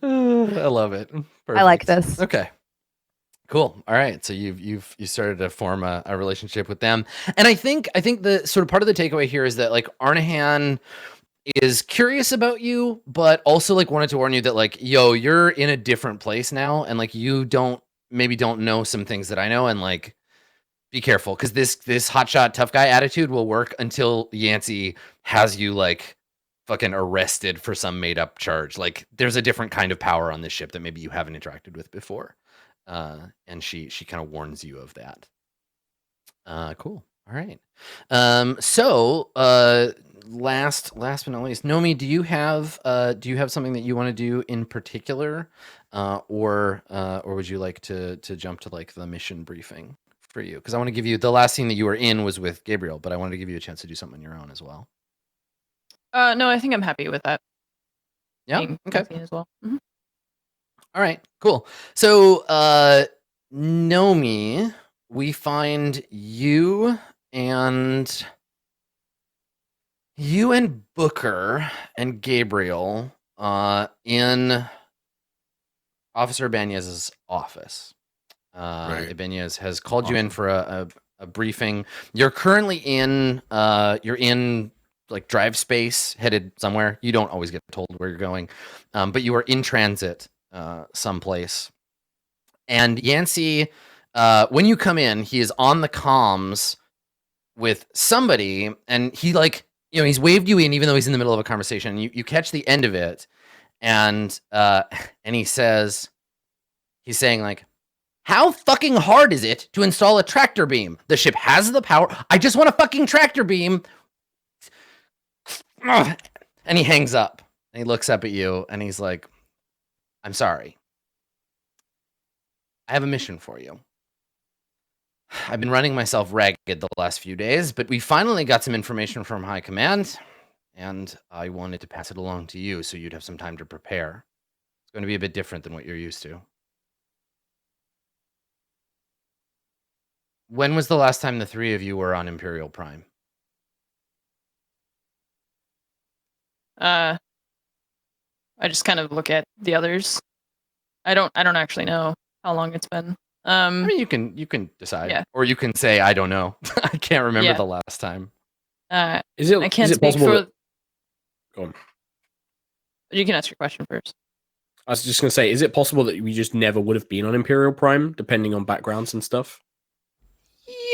I love it. Perfect. I like this. Okay. Cool. All right. So you started to form a relationship with them, and I think the sort of part of the takeaway here is that like Arnahan is curious about you, but also like wanted to warn you that like, yo, you're in a different place now, and like you don't know some things that I know, and like be careful because this hotshot tough guy attitude will work until Yancey has you like fucking arrested for some made up charge. Like there's a different kind of power on this ship that maybe you haven't interacted with before, and she kind of warns you of that. Cool. All right. So last but not least, Nomi, do you have something that you want to do in particular, or would you like to jump to like the mission briefing for you? Because I want to give you the last scene that you were in was with Gabriel, but I wanted to give you a chance to do something on your own as well. No, I think I'm happy with that. Yeah. Okay. As well. Mm-hmm. All right. Cool. So, Nomi, we find you and Booker and Gabriel in Officer Ibanez's office. Right. Ibanez has called you in for a briefing. You're currently in like drive space, headed somewhere. You don't always get told where you're going, but you are in transit someplace. And Yancey, when you come in, he is on the comms with somebody, and he like, he's waved you in even though he's in the middle of a conversation. You catch the end of it, and he's saying like, how fucking hard is it to install a tractor beam? The ship has the power. I just want a fucking tractor beam. And he hangs up, and he looks up at you, and he's like, I'm sorry. I have a mission for you. I've been running myself ragged the last few days, but we finally got some information from High Command, and I wanted to pass it along to you so you'd have some time to prepare. It's going to be a bit different than what you're used to. When was the last time the three of you were on Imperial Prime? I just kind of look at the others. I don't actually know how long it's been. I mean, you can decide, or you can say I don't know. I can't remember the last time. Is it? I can't is it speak possible? for. Go on. You can ask your question first. I was just gonna say, is it possible that we just never would have been on Imperial Prime, depending on backgrounds and stuff?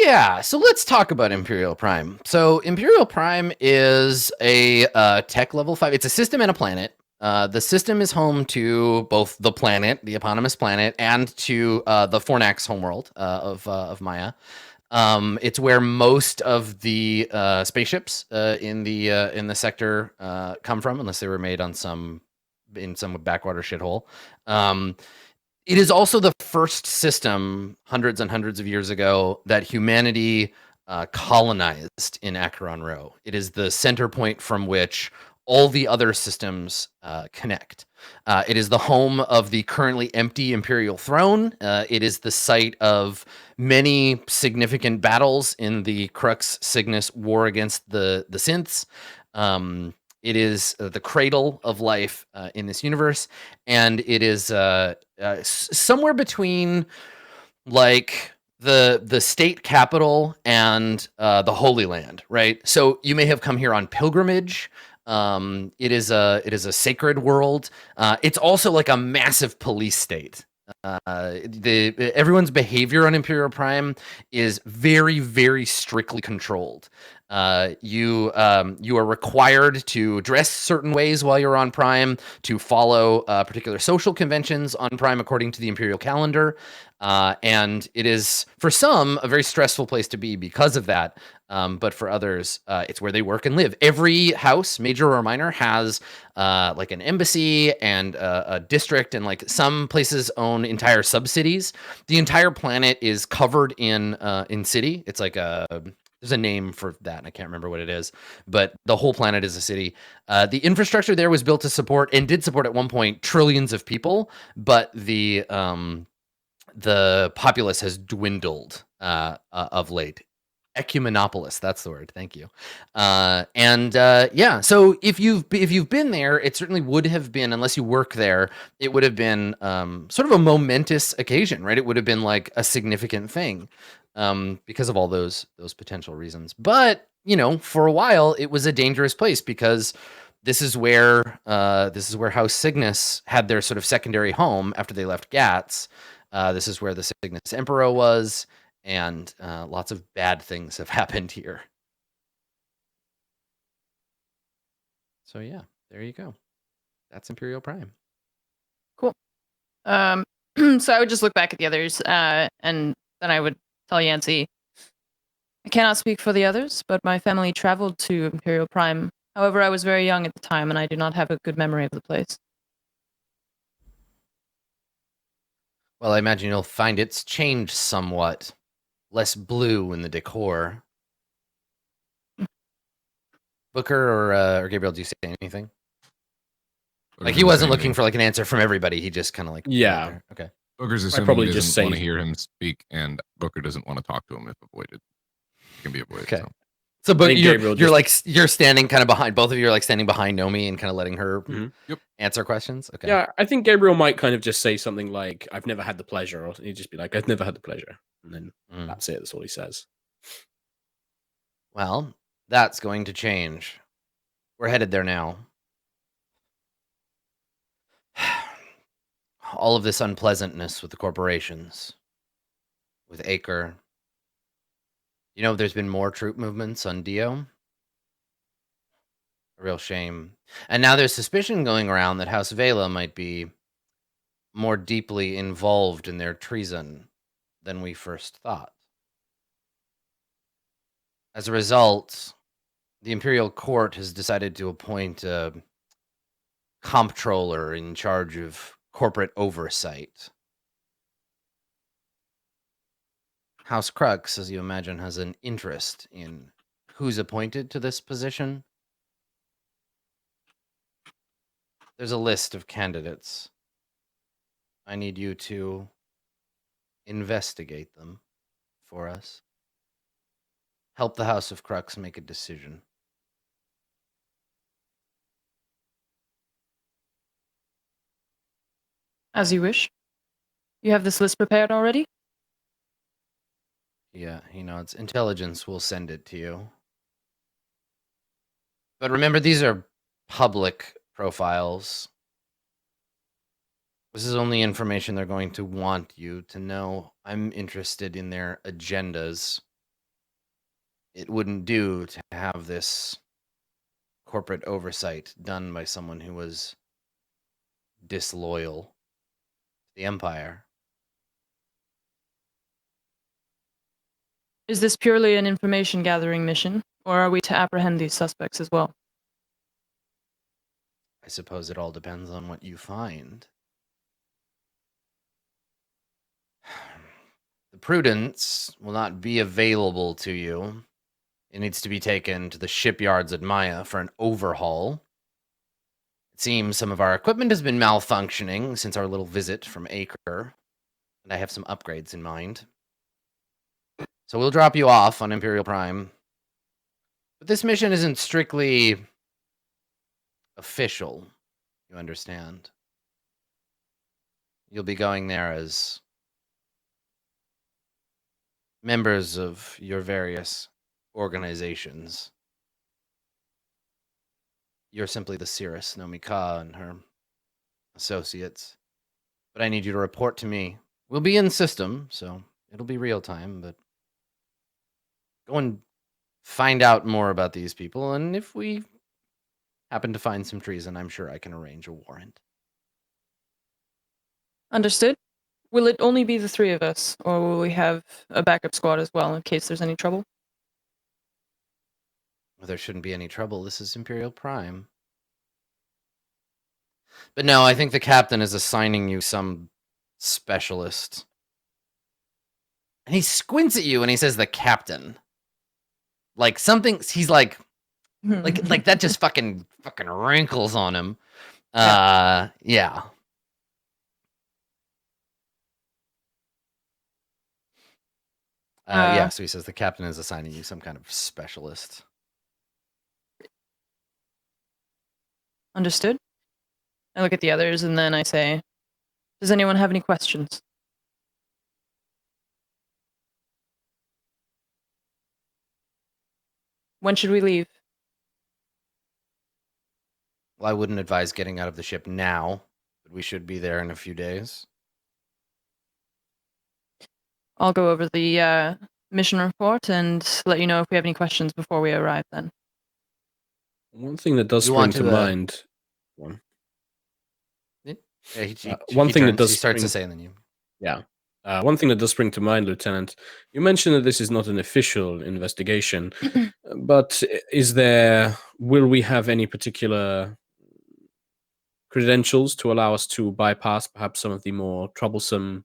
Yeah, so let's talk about Imperial Prime. So Imperial Prime is a tech level 5. It's a system and a planet. The system is home to both the planet, the eponymous planet, and to the Fornax homeworld of Maya. It's where most of the spaceships in the sector come from, unless they were made in some backwater shithole. It is also the first system hundreds and hundreds of years ago that humanity colonized in Acheron Row. It is the center point from which all the other systems connect. It is the home of the currently empty Imperial throne. It is the site of many significant battles in the Crux Cygnus war against the synths. It is the cradle of life in this universe, and it is somewhere between like the state capital and the Holy Land, right? So you may have come here on pilgrimage. It is a sacred world. It's also like a massive police state. Everyone's behavior on Imperial Prime is very, very strictly controlled. You are required to dress certain ways while you're on Prime, to follow particular social conventions on Prime according to the Imperial calendar. And it is, for some, a very stressful place to be because of that. But for others, it's where they work and live. Every house, major or minor, has like an embassy and a district, and like some places own entire sub-cities. The entire planet is covered in city. It's like there's a name for that, and I can't remember what it is, but the whole planet is a city. The infrastructure there was built to support, and did support at one point, trillions of people, but the populace has dwindled of late. Ecumenopolis, that's the word. Thank you. Yeah, so if you've been there, it certainly would have been, unless you work there, it would have been sort of a momentous occasion, right? It would have been like a significant thing because of all those potential reasons. But for a while, it was a dangerous place because this is where House Cygnus had their sort of secondary home after they left Gats. This is where the Cygnus Emperor was. And lots of bad things have happened here. So yeah, there you go. That's Imperial Prime. Cool. So I would just look back at the others, and then I would tell Yancey, I cannot speak for the others, but my family traveled to Imperial Prime. However, I was very young at the time, and I do not have a good memory of the place. Well, I imagine you'll find it's changed somewhat. Less blue in the decor. Booker or Gabriel, do you say anything? Like he wasn't looking for like an answer from everybody. He just kind of like Okay. Booker's assuming he doesn't want to hear him speak, and Booker doesn't want to talk to him if avoided. It can be avoided. Okay. So Booker, you're standing kind of behind. Both of you are like standing behind Nomi and kind of letting her answer questions. Okay. Yeah, I think Gabriel might kind of just say something like, "I've never had the pleasure," or he'd just be like, "I've never had the pleasure," and then that's it. That's all he says. Well, that's going to change. We're headed there now. All of this unpleasantness with the corporations, with Acre. There's been more troop movements on Dio. A real shame. And now there's suspicion going around that House Vela might be more deeply involved in their treason than we first thought. As a result, the Imperial Court has decided to appoint a comptroller in charge of corporate oversight. House Crux, as you imagine, has an interest in who's appointed to this position. There's a list of candidates. I need you to investigate them for us. Help the House of Crux make a decision. As you wish. You have this list prepared already? Yeah, he nods. Intelligence will send it to you. But remember, these are public profiles. This is only information they're going to want you to know. I'm interested in their agendas. It wouldn't do to have this corporate oversight done by someone who was disloyal to the Empire. Is this purely an information gathering mission, or are we to apprehend these suspects as well? I suppose it all depends on what you find. The Prudence will not be available to you. It needs to be taken to the shipyards at Maya for an overhaul. It seems some of our equipment has been malfunctioning since our little visit from Acre, and I have some upgrades in mind. So we'll drop you off on Imperial Prime. But this mission isn't strictly official, you understand. You'll be going there as members of your various organizations. You're simply the Cirrus Nomika and her associates. But I need you to report to me. We'll be in system, so it'll be real time, but go and find out more about these people, and if we happen to find some treason, I'm sure I can arrange a warrant. Understood. Will it only be the three of us, or will we have a backup squad as well in case there's any trouble? Well, there shouldn't be any trouble. This is Imperial Prime. But no, I think the captain is assigning you some specialist. And he squints at you and he says the captain. Like something, he's like that just fucking wrinkles on him. Yeah. Yeah, so he says the captain is assigning you some kind of specialist. Understood. I look at the others and then I say, does anyone have any questions? When should we leave? Well, I wouldn't advise getting out of the ship now, but we should be there in a few days. I'll go over the mission report and let you know if we have any questions before we arrive then. One thing that does spring to mind... One. Yeah, one thing that does he starts to say, and then you... Yeah. One thing that does spring to mind, Lieutenant, you mentioned that this is not an official investigation, but will we have any particular credentials to allow us to bypass perhaps some of the more troublesome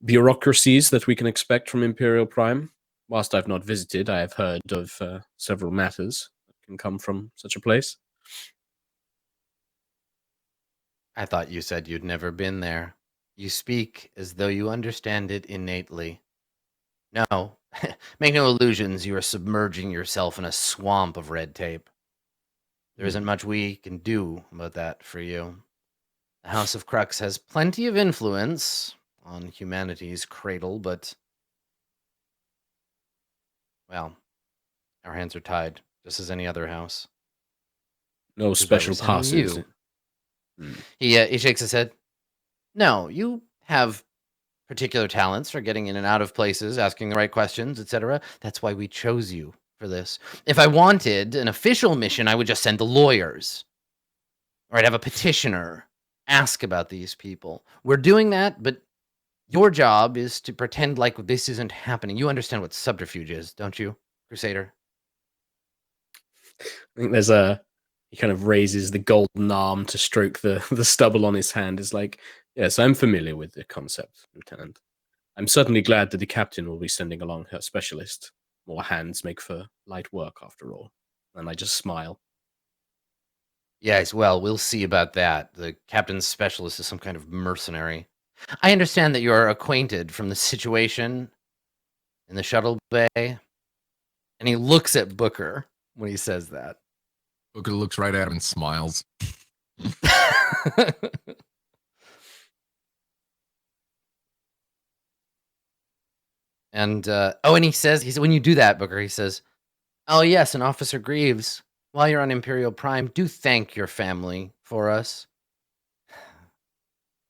bureaucracies that we can expect from Imperial Prime? Whilst I've not visited, I have heard of several matters that can come from such a place. I thought you said you'd never been there. You speak as though you understand it innately. No, make no illusions, you are submerging yourself in a swamp of red tape. There isn't much we can do about that for you. The House of Crux has plenty of influence on humanity's cradle, but... well, our hands are tied, just as any other house. No special passes. He shakes his head. No, you have particular talents for getting in and out of places, asking the right questions, etc. That's why we chose you for this. If I wanted an official mission, I would just send the lawyers. Or I'd have a petitioner ask about these people. We're doing that, but your job is to pretend like this isn't happening. You understand what subterfuge is, don't you, Crusader? I think he kind of raises the golden arm to stroke the stubble on his hand. It's like, yes, I'm familiar with the concept, Lieutenant. I'm certainly glad that the captain will be sending along her specialist. More hands make for light work, after all. And I just smile. Yes, well, we'll see about that. The captain's specialist is some kind of mercenary. I understand that you are acquainted from the situation in the shuttle bay. And he looks at Booker when he says that. Booker looks right at him and smiles. And he says, when you do that, Booker, he says, oh yes, and Officer Greaves, while you're on Imperial Prime, do thank your family for us.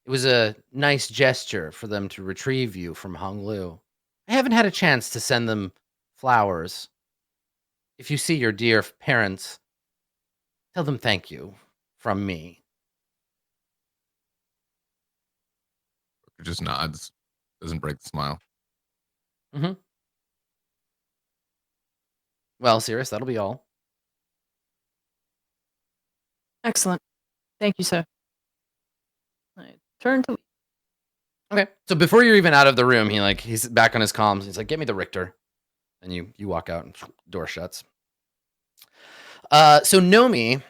It was a nice gesture for them to retrieve you from Honglu. I haven't had a chance to send them flowers. If you see your dear parents, tell them thank you from me. Booker just nods, doesn't break the smile. Mm-hmm. Well, Cirrus, that'll be all. Excellent. Thank you, sir. I turn to leave. Okay. So before you're even out of the room, he's back on his comms. He's like, "Get me the Richter," and you walk out and door shuts. So Nomi,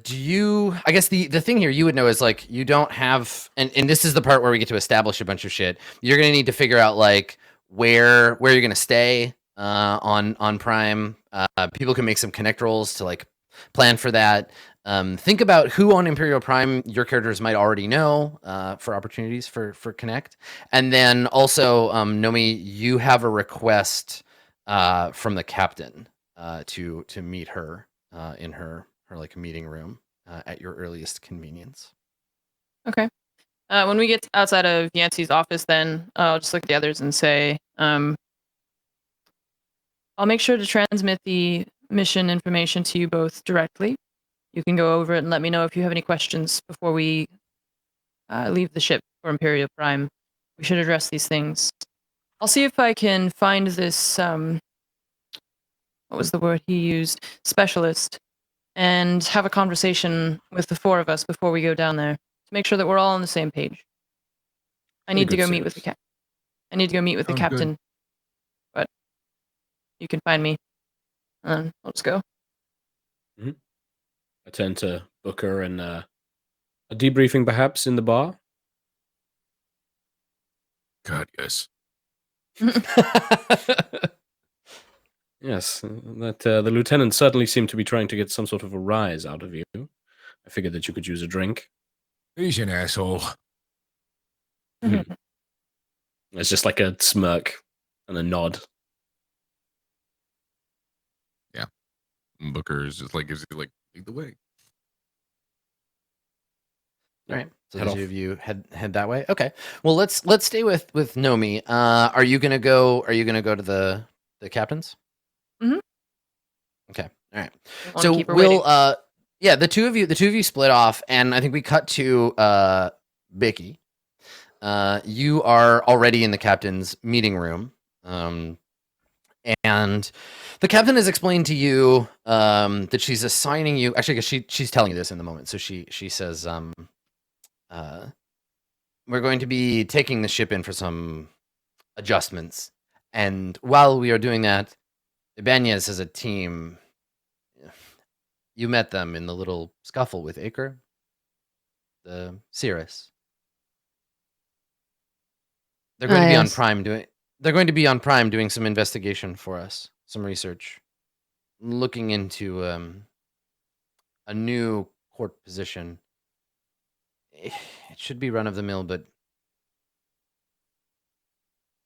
do you? I guess the thing here you would know is like you don't have, and this is the part where we get to establish a bunch of shit. You're gonna need to figure out like where you're gonna stay on Prime. People can make some connect rolls to like plan for that. Think about who on Imperial Prime your characters might already know for opportunities for Connect. And then also, Nomi, you have a request from the captain to meet her in her like meeting room at your earliest convenience. Okay. When we get outside of Yancey's office, then I'll just look at the others and say, I'll make sure to transmit the mission information to you both directly. You can go over it and let me know if you have any questions before we leave the ship for Imperial Prime. We should address these things. I'll see if I can find this, what was the word he used? Specialist. And have a conversation with the four of us before we go down there to make sure that we're all on the same page. I need to go meet with the I need to go meet with the captain. But you can find me. Let's go. Mm-hmm. I turn to Booker and a debriefing perhaps in the bar. God, yes. Yes, that the lieutenant certainly seemed to be trying to get some sort of a rise out of you. I figured that you could use a drink. He's an asshole. It's just like a smirk and a nod. Yeah. Booker is just like, gives you like, lead the way. All right. So the two of you head that way. Okay. Well, let's stay with Nomi. Are you gonna go to the captains? Mm-hmm. Okay. All right. So we'll the two of you split off, and I think we cut to Bicky. You are already in the captain's meeting room. And the captain has explained to you that she's assigning you. Actually, I guess she's telling you this in the moment. So she says, we're going to be taking the ship in for some adjustments, and while we are doing that, Ibanez as a team. You met them in the little scuffle with Acre, the Cirrus. They're going to be on Prime doing. They're going to be on Prime doing some investigation for us, some research, looking into a new court position. It should be run of the mill, but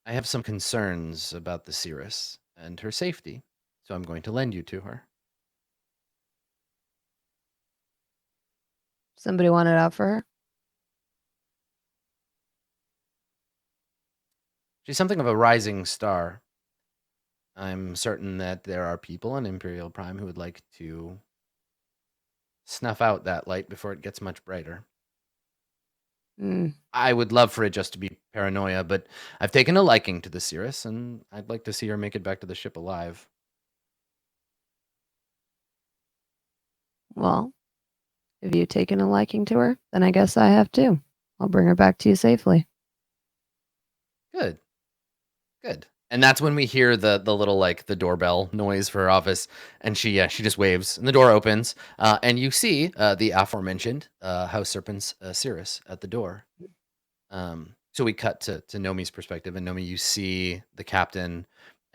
I have some concerns about the Cirrus and her safety, so I'm going to lend you to her. Somebody want it out for her? She's something of a rising star. I'm certain that there are people on Imperial Prime who would like to snuff out that light before it gets much brighter. I would love for it just to be paranoia, but I've taken a liking to the Cirrus, and I'd like to see her make it back to the ship alive. Well, have you taken a liking to her? Then I guess I have too. I'll bring her back to you safely. Good. And that's when we hear the little like the doorbell noise for her office, and she just waves, and the door opens, and you see the aforementioned House Serpent's Cirrus at the door. So we cut to Nomi's perspective, and Nomi, you see the captain,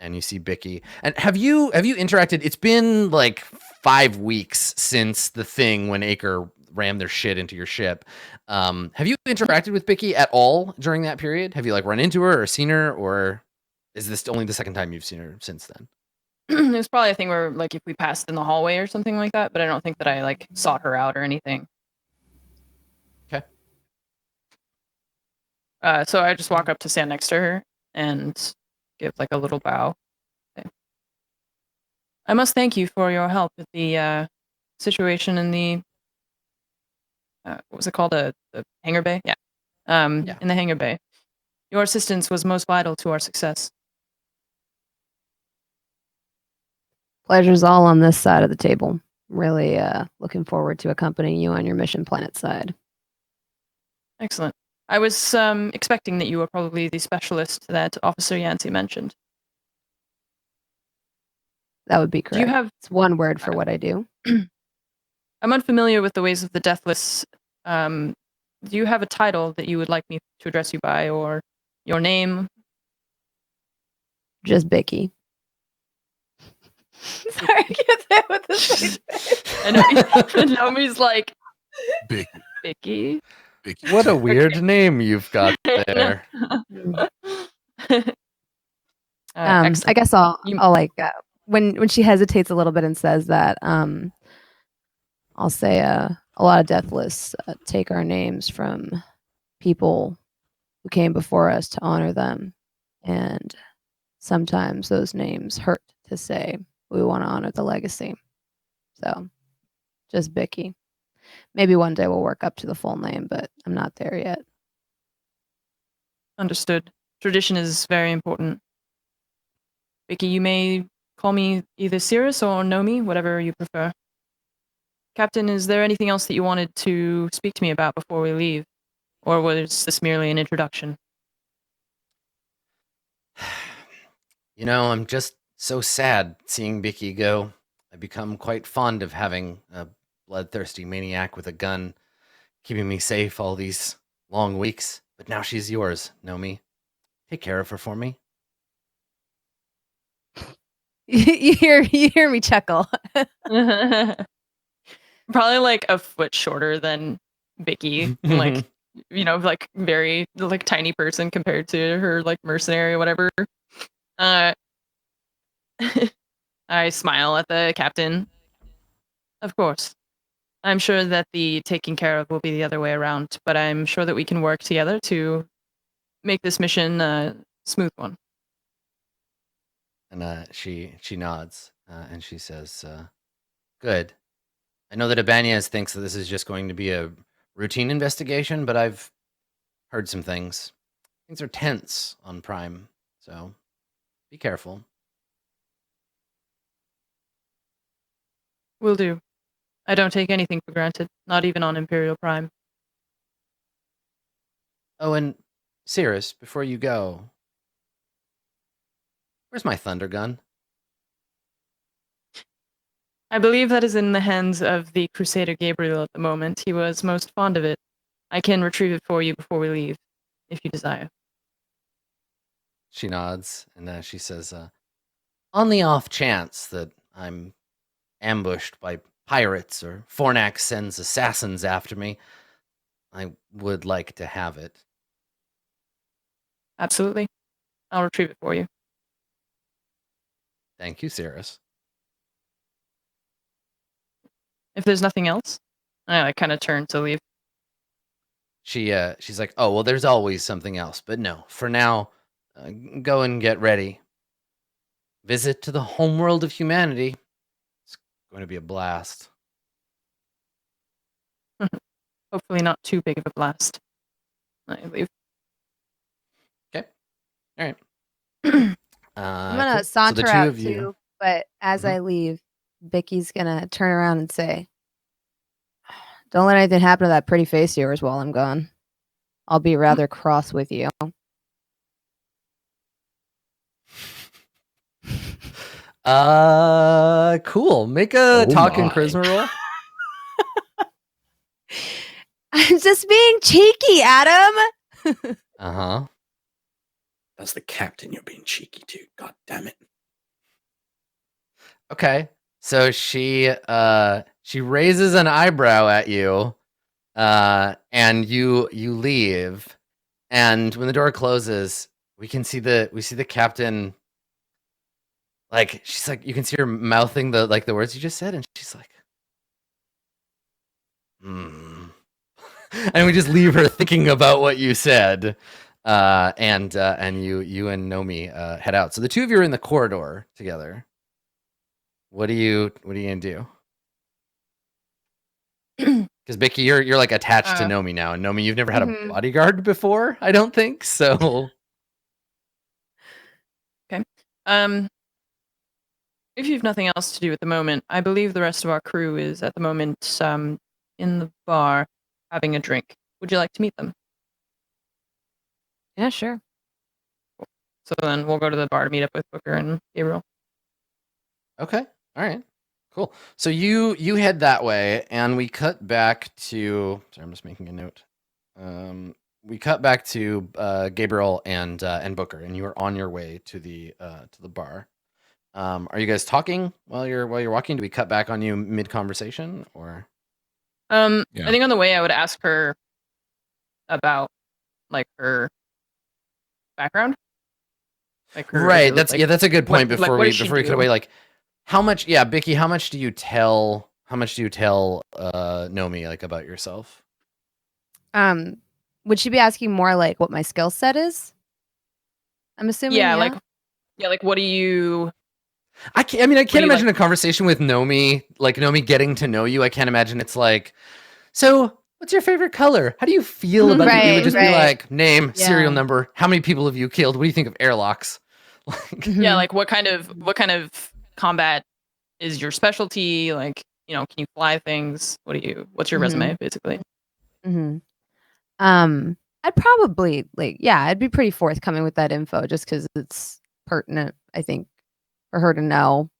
and you see Bicky. And have you interacted? It's been like 5 weeks since the thing when Acre rammed their shit into your ship. Have you interacted with Bicky at all during that period? Have you like run into her or seen her, or is this only the second time you've seen her since then? It was probably a thing where like if we passed in the hallway or something like that, but I don't think that I like sought her out or anything. Okay. So I just walk up to stand next to her and give like a little bow. Okay. I must thank you for your help with the situation in the what was it called? The hangar bay? Yeah. In the hangar bay. Your assistance was most vital to our success. Pleasure's all on this side of the table. Really looking forward to accompanying you on your mission planet side. Excellent. I was expecting that you were probably the specialist that Officer Yancey mentioned. That would be correct. Do you have... It's one word for what I do. I'm unfamiliar with the ways of the Deathless. Do you have a title that you would like me to address you by, or your name? Just Bicky. Sorry, I can't say it with this face. And Nomi's like, Bicky. What a weird name you've got there. I guess I'll like when she hesitates a little bit and says that I'll say a lot of Deathless take our names from people who came before us to honor them, and sometimes those names hurt to say. We want to honor the legacy. So, just Bicky. Maybe one day we'll work up to the full name, but I'm not there yet. Understood. Tradition is very important. Bicky, you may call me either Cirrus or Nomi, whatever you prefer. Captain, is there anything else that you wanted to speak to me about before we leave? Or was this merely an introduction? You know, I'm just so sad seeing Bicky go. I've become quite fond of having a bloodthirsty maniac with a gun keeping me safe all these long weeks. But now she's yours, Nomi. Take care of her for me. You hear me chuckle. Probably like a foot shorter than Bicky. Like, you know, like very like tiny person compared to her like mercenary or whatever. I smile at the captain. Of course. I'm sure that the taking care of will be the other way around, but I'm sure that we can work together to make this mission a smooth one. And she nods and she says, good. I know that Ibanez thinks that this is just going to be a routine investigation, but I've heard some things. Things are tense on Prime, so be careful. Will do. I don't take anything for granted, not even on Imperial Prime. Oh, and Cirrus, before you go, where's my thunder gun? I believe that is in the hands of the Crusader Gabriel at the moment. He was most fond of it. I can retrieve it for you before we leave, if you desire. She nods, and she says, on the off chance that I'm ambushed by pirates or Fornax sends assassins after me, I would like to have it. Absolutely. I'll retrieve it for you. Thank you, Cirrus. If there's nothing else, I kind of turn to leave. She's like, oh, well, there's always something else. But no, for now, go and get ready. Visit to the homeworld of humanity. It's going to be a blast. Hopefully not too big of a blast. I leave. Okay. All right. I'm gonna cool. saunter so the two out of you, too, but as I leave, Vicky's gonna turn around and say, "Don't let anything happen to that pretty face of yours while I'm gone. I'll be rather cross with you." Cool. Make a talk and charisma roll. I'm just being cheeky, Adam. Uh-huh. That's the captain. You're being cheeky too. God damn it. Okay. So she raises an eyebrow at you, and you leave. And when the door closes, we see the captain. Like, she's like, you can see her mouthing the words you just said, and she's like, and we just leave her thinking about what you said. And you and Nomi head out. So the two of you are in the corridor together. What are you gonna do? Because Bicky, you're like attached to Nomi now, and Nomi, you've never had a bodyguard before, I don't think so. Okay. If you've nothing else to do at the moment, I believe the rest of our crew is at the moment in the bar having a drink. Would you like to meet them? Yeah, sure. So then we'll go to the bar to meet up with Booker and Gabriel. Okay. All right. Cool. So you head that way, and we cut back to. Sorry, I'm just making a note. We cut back to Gabriel and Booker, and you are on your way to the bar. Are you guys talking while you're walking? Do we cut back on you mid conversation or? I think on the way I would ask her about like her background. Like her right. ability, That's a good point. Before we cut away, like how much? Yeah, Bicky, how much do you tell? Nomi like about yourself? Would she be asking more like what my skill set is? I'm assuming. Yeah, like what do you? I can't imagine a conversation with Nomi, like Nomi getting to know you. I can't imagine it's like, so what's your favorite color? How do you feel about it? It would just be like name, serial number, how many people have you killed? What do you think of airlocks? Yeah, like what kind of combat is your specialty? Like, can you fly things? What's your resume basically? I'd probably I'd be pretty forthcoming with that info just because it's pertinent, I think, for her to know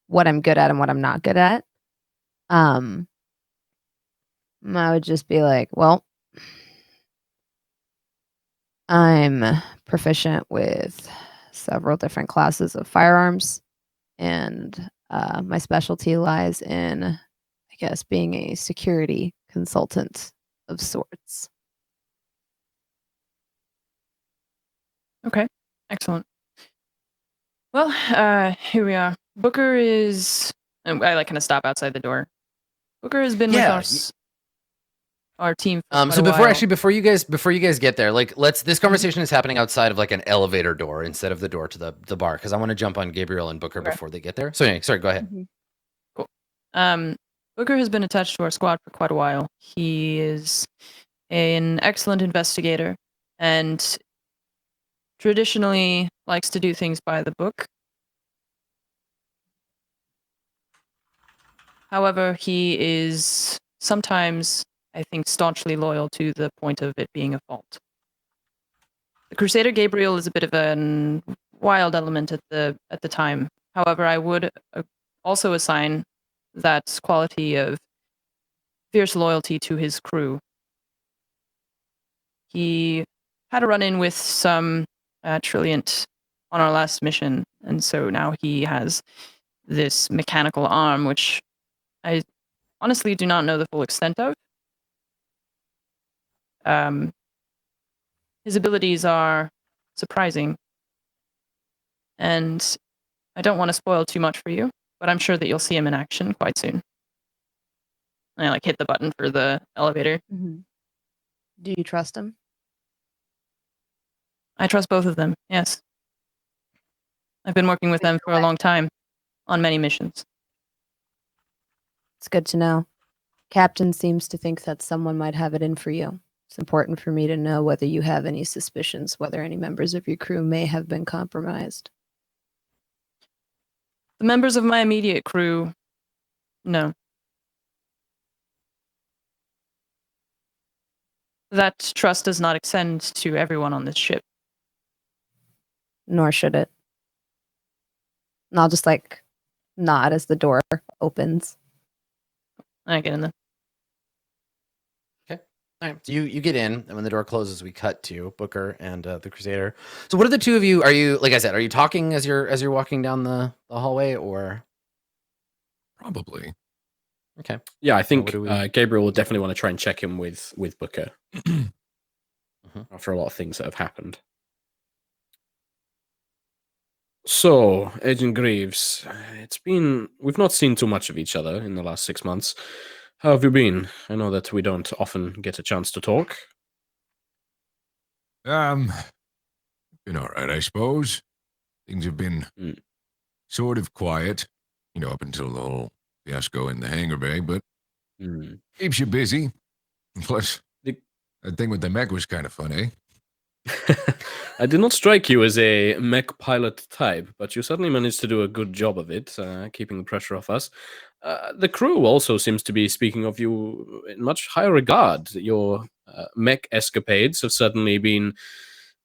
what I'm good at and what I'm not good at. I would just be like, well, I'm proficient with several different classes of firearms, and my specialty lies in, I guess, being a security consultant of sorts. Okay, excellent. Well, here we are. Booker is. I like kind of stop outside the door. Booker has been with us, our team. So before you guys get there, like this conversation is happening outside of like an elevator door instead of the door to the bar, because I want to jump on Gabriel and Booker before they get there. So anyway, sorry, go ahead. Cool. Booker has been attached to our squad for quite a while. He is an excellent investigator and traditionally likes to do things by the book. However, he is sometimes, I think, staunchly loyal to the point of it being a fault. The Crusader Gabriel is a bit of a wild element at the time. However, I would also assign that quality of fierce loyalty to his crew. He had a run-in with some Trilliant on our last mission, and so now he has this mechanical arm, which I honestly do not know the full extent of. His abilities are surprising, and I don't want to spoil too much for you, but I'm sure that you'll see him in action quite soon. And I hit the button for the elevator. Do you trust him? I trust both of them, yes. I've been working with them for a long time on many missions. It's good to know. Captain seems to think that someone might have it in for you. It's important for me to know whether you have any suspicions, whether any members of your crew may have been compromised. The members of my immediate crew, no. That trust does not extend to everyone on this ship. Nor should it. And I'll just nod as the door opens. I get in there. Okay. All right. So you get in, and when the door closes, we cut to Booker and the Crusader. So what are the two of you? Are you, like I said, are you talking as you're walking down the hallway, or? Probably. Okay. Yeah, I think Gabriel will definitely want to try and check in with Booker after a lot of things that have happened. So, Agent Greaves, we've not seen too much of each other in the last 6 months. How have you been? I know that we don't often get a chance to talk. Been all right, I suppose. Things have been sort of quiet, up until the whole fiasco in the hangar bay, but keeps you busy. Plus, that thing with the mech was kind of fun, eh? I did not strike you as a mech pilot type, but you certainly managed to do a good job of it, keeping the pressure off us. The crew also seems to be speaking of you in much higher regard. Your mech escapades have certainly been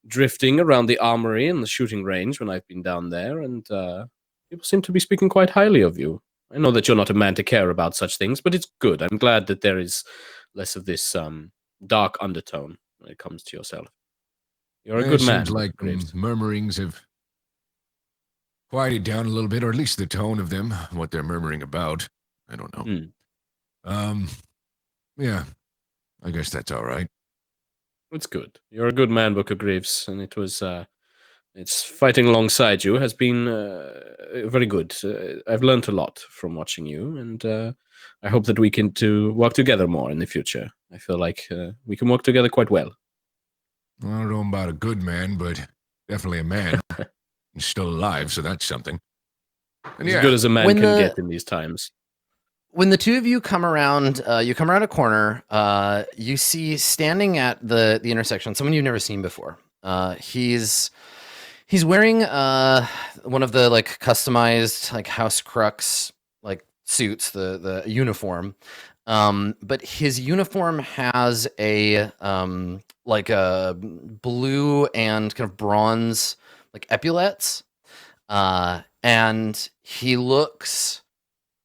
drifting around the armory and the shooting range when I've been down there, and people seem to be speaking quite highly of you. I know that you're not a man to care about such things, but it's good. I'm glad that there is less of this dark undertone when it comes to yourself. You're a good man. Seems like murmurings have quieted down a little bit, or at least the tone of them, what they're murmuring about. I don't know. Yeah, I guess that's all right. It's good. You're a good man, Booker Greaves, and it was. It's fighting alongside you has been very good. I've learned a lot from watching you, and I hope that we can work together more in the future. I feel like we can work together quite well. I don't know about a good man, but definitely a man. He's still alive, so that's something. And as good as a man can get in these times. When the two of you come around, a corner. You see standing at the intersection someone you've never seen before. He's wearing one of the like customized like House Crux like suits, the uniform. But his uniform has a like a blue and kind of bronze like epaulets. And he looks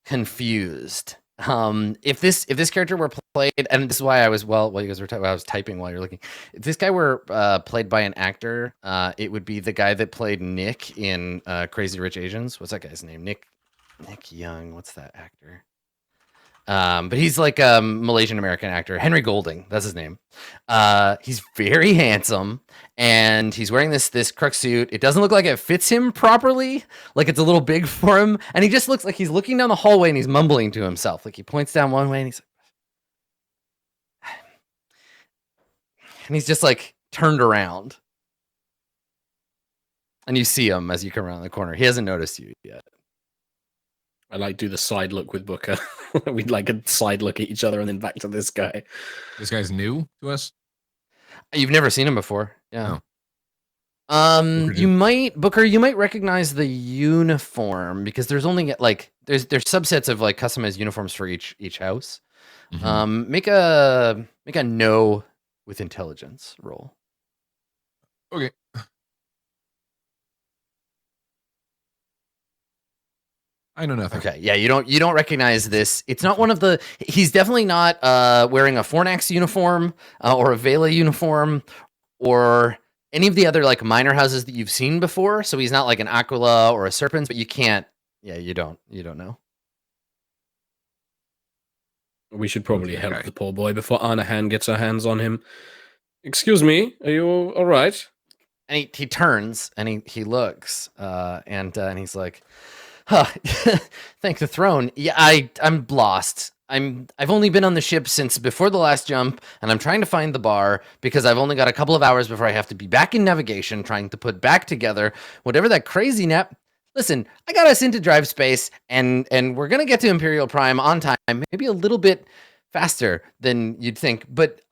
confused. If this character were played, and this is why I was while you guys were I was typing while you're looking. If this guy were played by an actor, it would be the guy that played Nick in Crazy Rich Asians. What's that guy's name? Nick Young. What's that actor? But he's like a Malaysian American actor, Henry Golding. That's his name. He's very handsome, and he's wearing this crux suit. It doesn't look like it fits him properly. Like it's a little big for him, and he just looks like he's looking down the hallway and he's mumbling to himself. Like he points down one way and he's just like turned around, and you see him as you come around the corner. He hasn't noticed you yet. I like do the side look with Booker. We'd like a side look at each other and then back to this guy. This guy's new to us? You've never seen him before. Yeah. No. You might recognize the uniform because there's only like there's subsets of like customized uniforms for each house. Mm-hmm. Make a know with intelligence roll. Okay. I know nothing. Okay, yeah, you don't recognize this. It's not one of the. He's definitely not wearing a Fornax uniform or a Vela uniform or any of the other like minor houses that you've seen before. So he's not like an Aquila or a Serpents, but you can't. Yeah, you don't know. We should probably help the poor boy before Anahan gets her hands on him. Excuse me, are you all right? And he turns and he looks and he's like. Huh. Thank the throne. Yeah, I'm lost. I've only been on the ship since before the last jump, and I'm trying to find the bar because I've only got a couple of hours before I have to be back in navigation, trying to put back together whatever that crazy nap. Listen, I got us into drive space, and we're gonna get to Imperial Prime on time, maybe a little bit faster than you'd think, but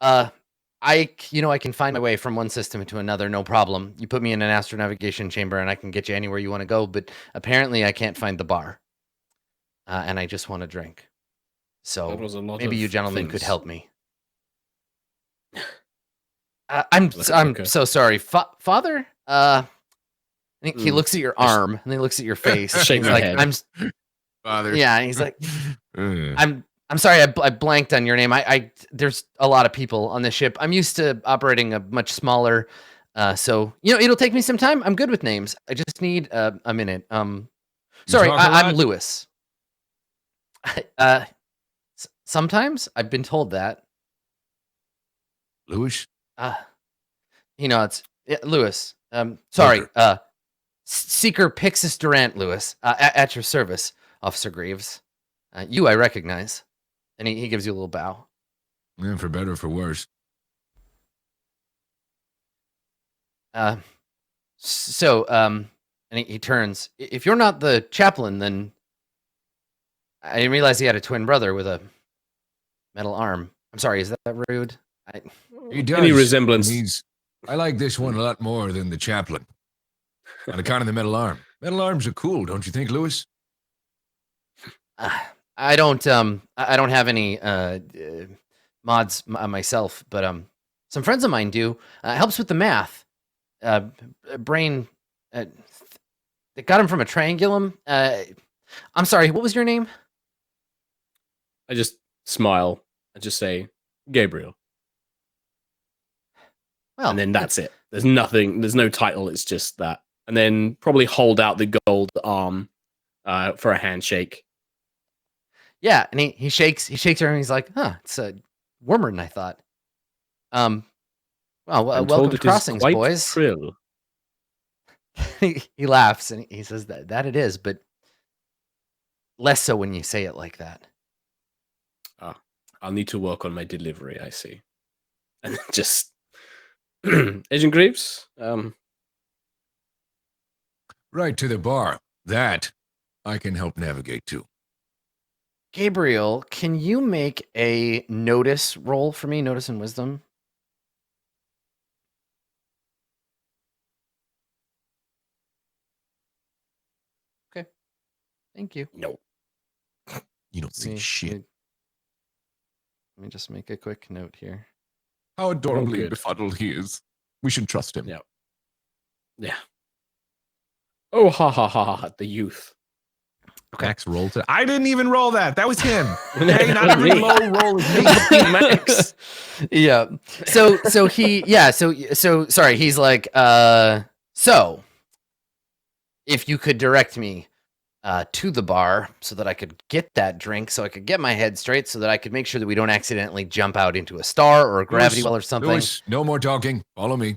I can find my way from one system to another, no problem. You put me in an astronavigation chamber and I can get you anywhere you want to go, but apparently I can't find the bar. And I just want a drink. So maybe you gentlemen could help me. I'm so sorry. Father? He looks at your arm and he looks at your face. Shake my head. I'm Father. Yeah, and he's like I'm sorry, I blanked on your name. I there's a lot of people on this ship. I'm used to operating a much smaller, so it'll take me some time. I'm good with names. I just need a minute. Sorry, I'm Lewis. Sometimes I've been told that. Lewis. It's Lewis. Sorry. Seeker Pixis Durant, Lewis. At your service, Officer Greaves. You I recognize. And he gives you a little bow. Yeah, for better or for worse. And he turns. If you're not the chaplain, then I didn't realize he had a twin brother with a metal arm. I'm sorry, is that rude? He does. Any resemblance? I like this one a lot more than the chaplain. On account of the metal arm. Metal arms are cool, don't you think, Lewis? I don't have any mods myself, but some friends of mine do. Helps with the math. brain. They got him from a triangulum. I'm sorry. What was your name? I just smile. I just say, Gabriel. Well, and then that's it. There's nothing. There's no title. It's just that. And then probably hold out the gold arm for a handshake. Yeah, and he shakes her and he's like, "Huh, it's warmer than I thought." Well, welcome to Crossings, boys. Trill. He laughs and he says that it is, but less so when you say it like that. I'll need to work on my delivery. I see. And just Agent Greaves. Right to the bar. That I can help navigate to. Gabriel, can you make a notice roll for me? Notice and wisdom. Okay. Thank you. No. You don't see shit. Let me just make a quick note here. How adorably befuddled he is. We should trust him. Yeah. Oh, ha, ha, ha, ha, the youth. Okay. Max rolled it. I didn't even roll that. That was him. Hey, not every low roll is me. Max. Yeah. So sorry, he's like, so if you could direct me to the bar so that I could get that drink, so I could get my head straight, so that I could make sure that we don't accidentally jump out into a star or a gravity well or something. Lewis, no more dogging. Follow me.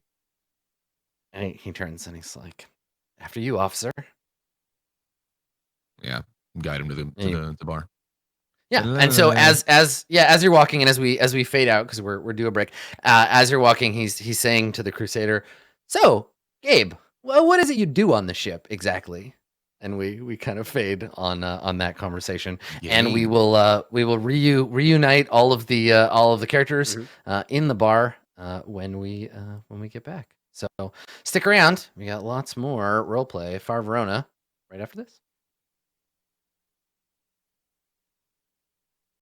And he turns and he's like, after you, officer. Yeah. Guide him to the bar. Yeah. And so as you're walking and as we fade out, because we're due a break, as you're walking, he's saying to the Crusader, "So, Gabe, well, what is it you do on the ship exactly?" And we kind of fade on that conversation. Yeah. And we will reunite all of the characters in the bar when we get back. So stick around. We got lots more roleplay for Verona right after this.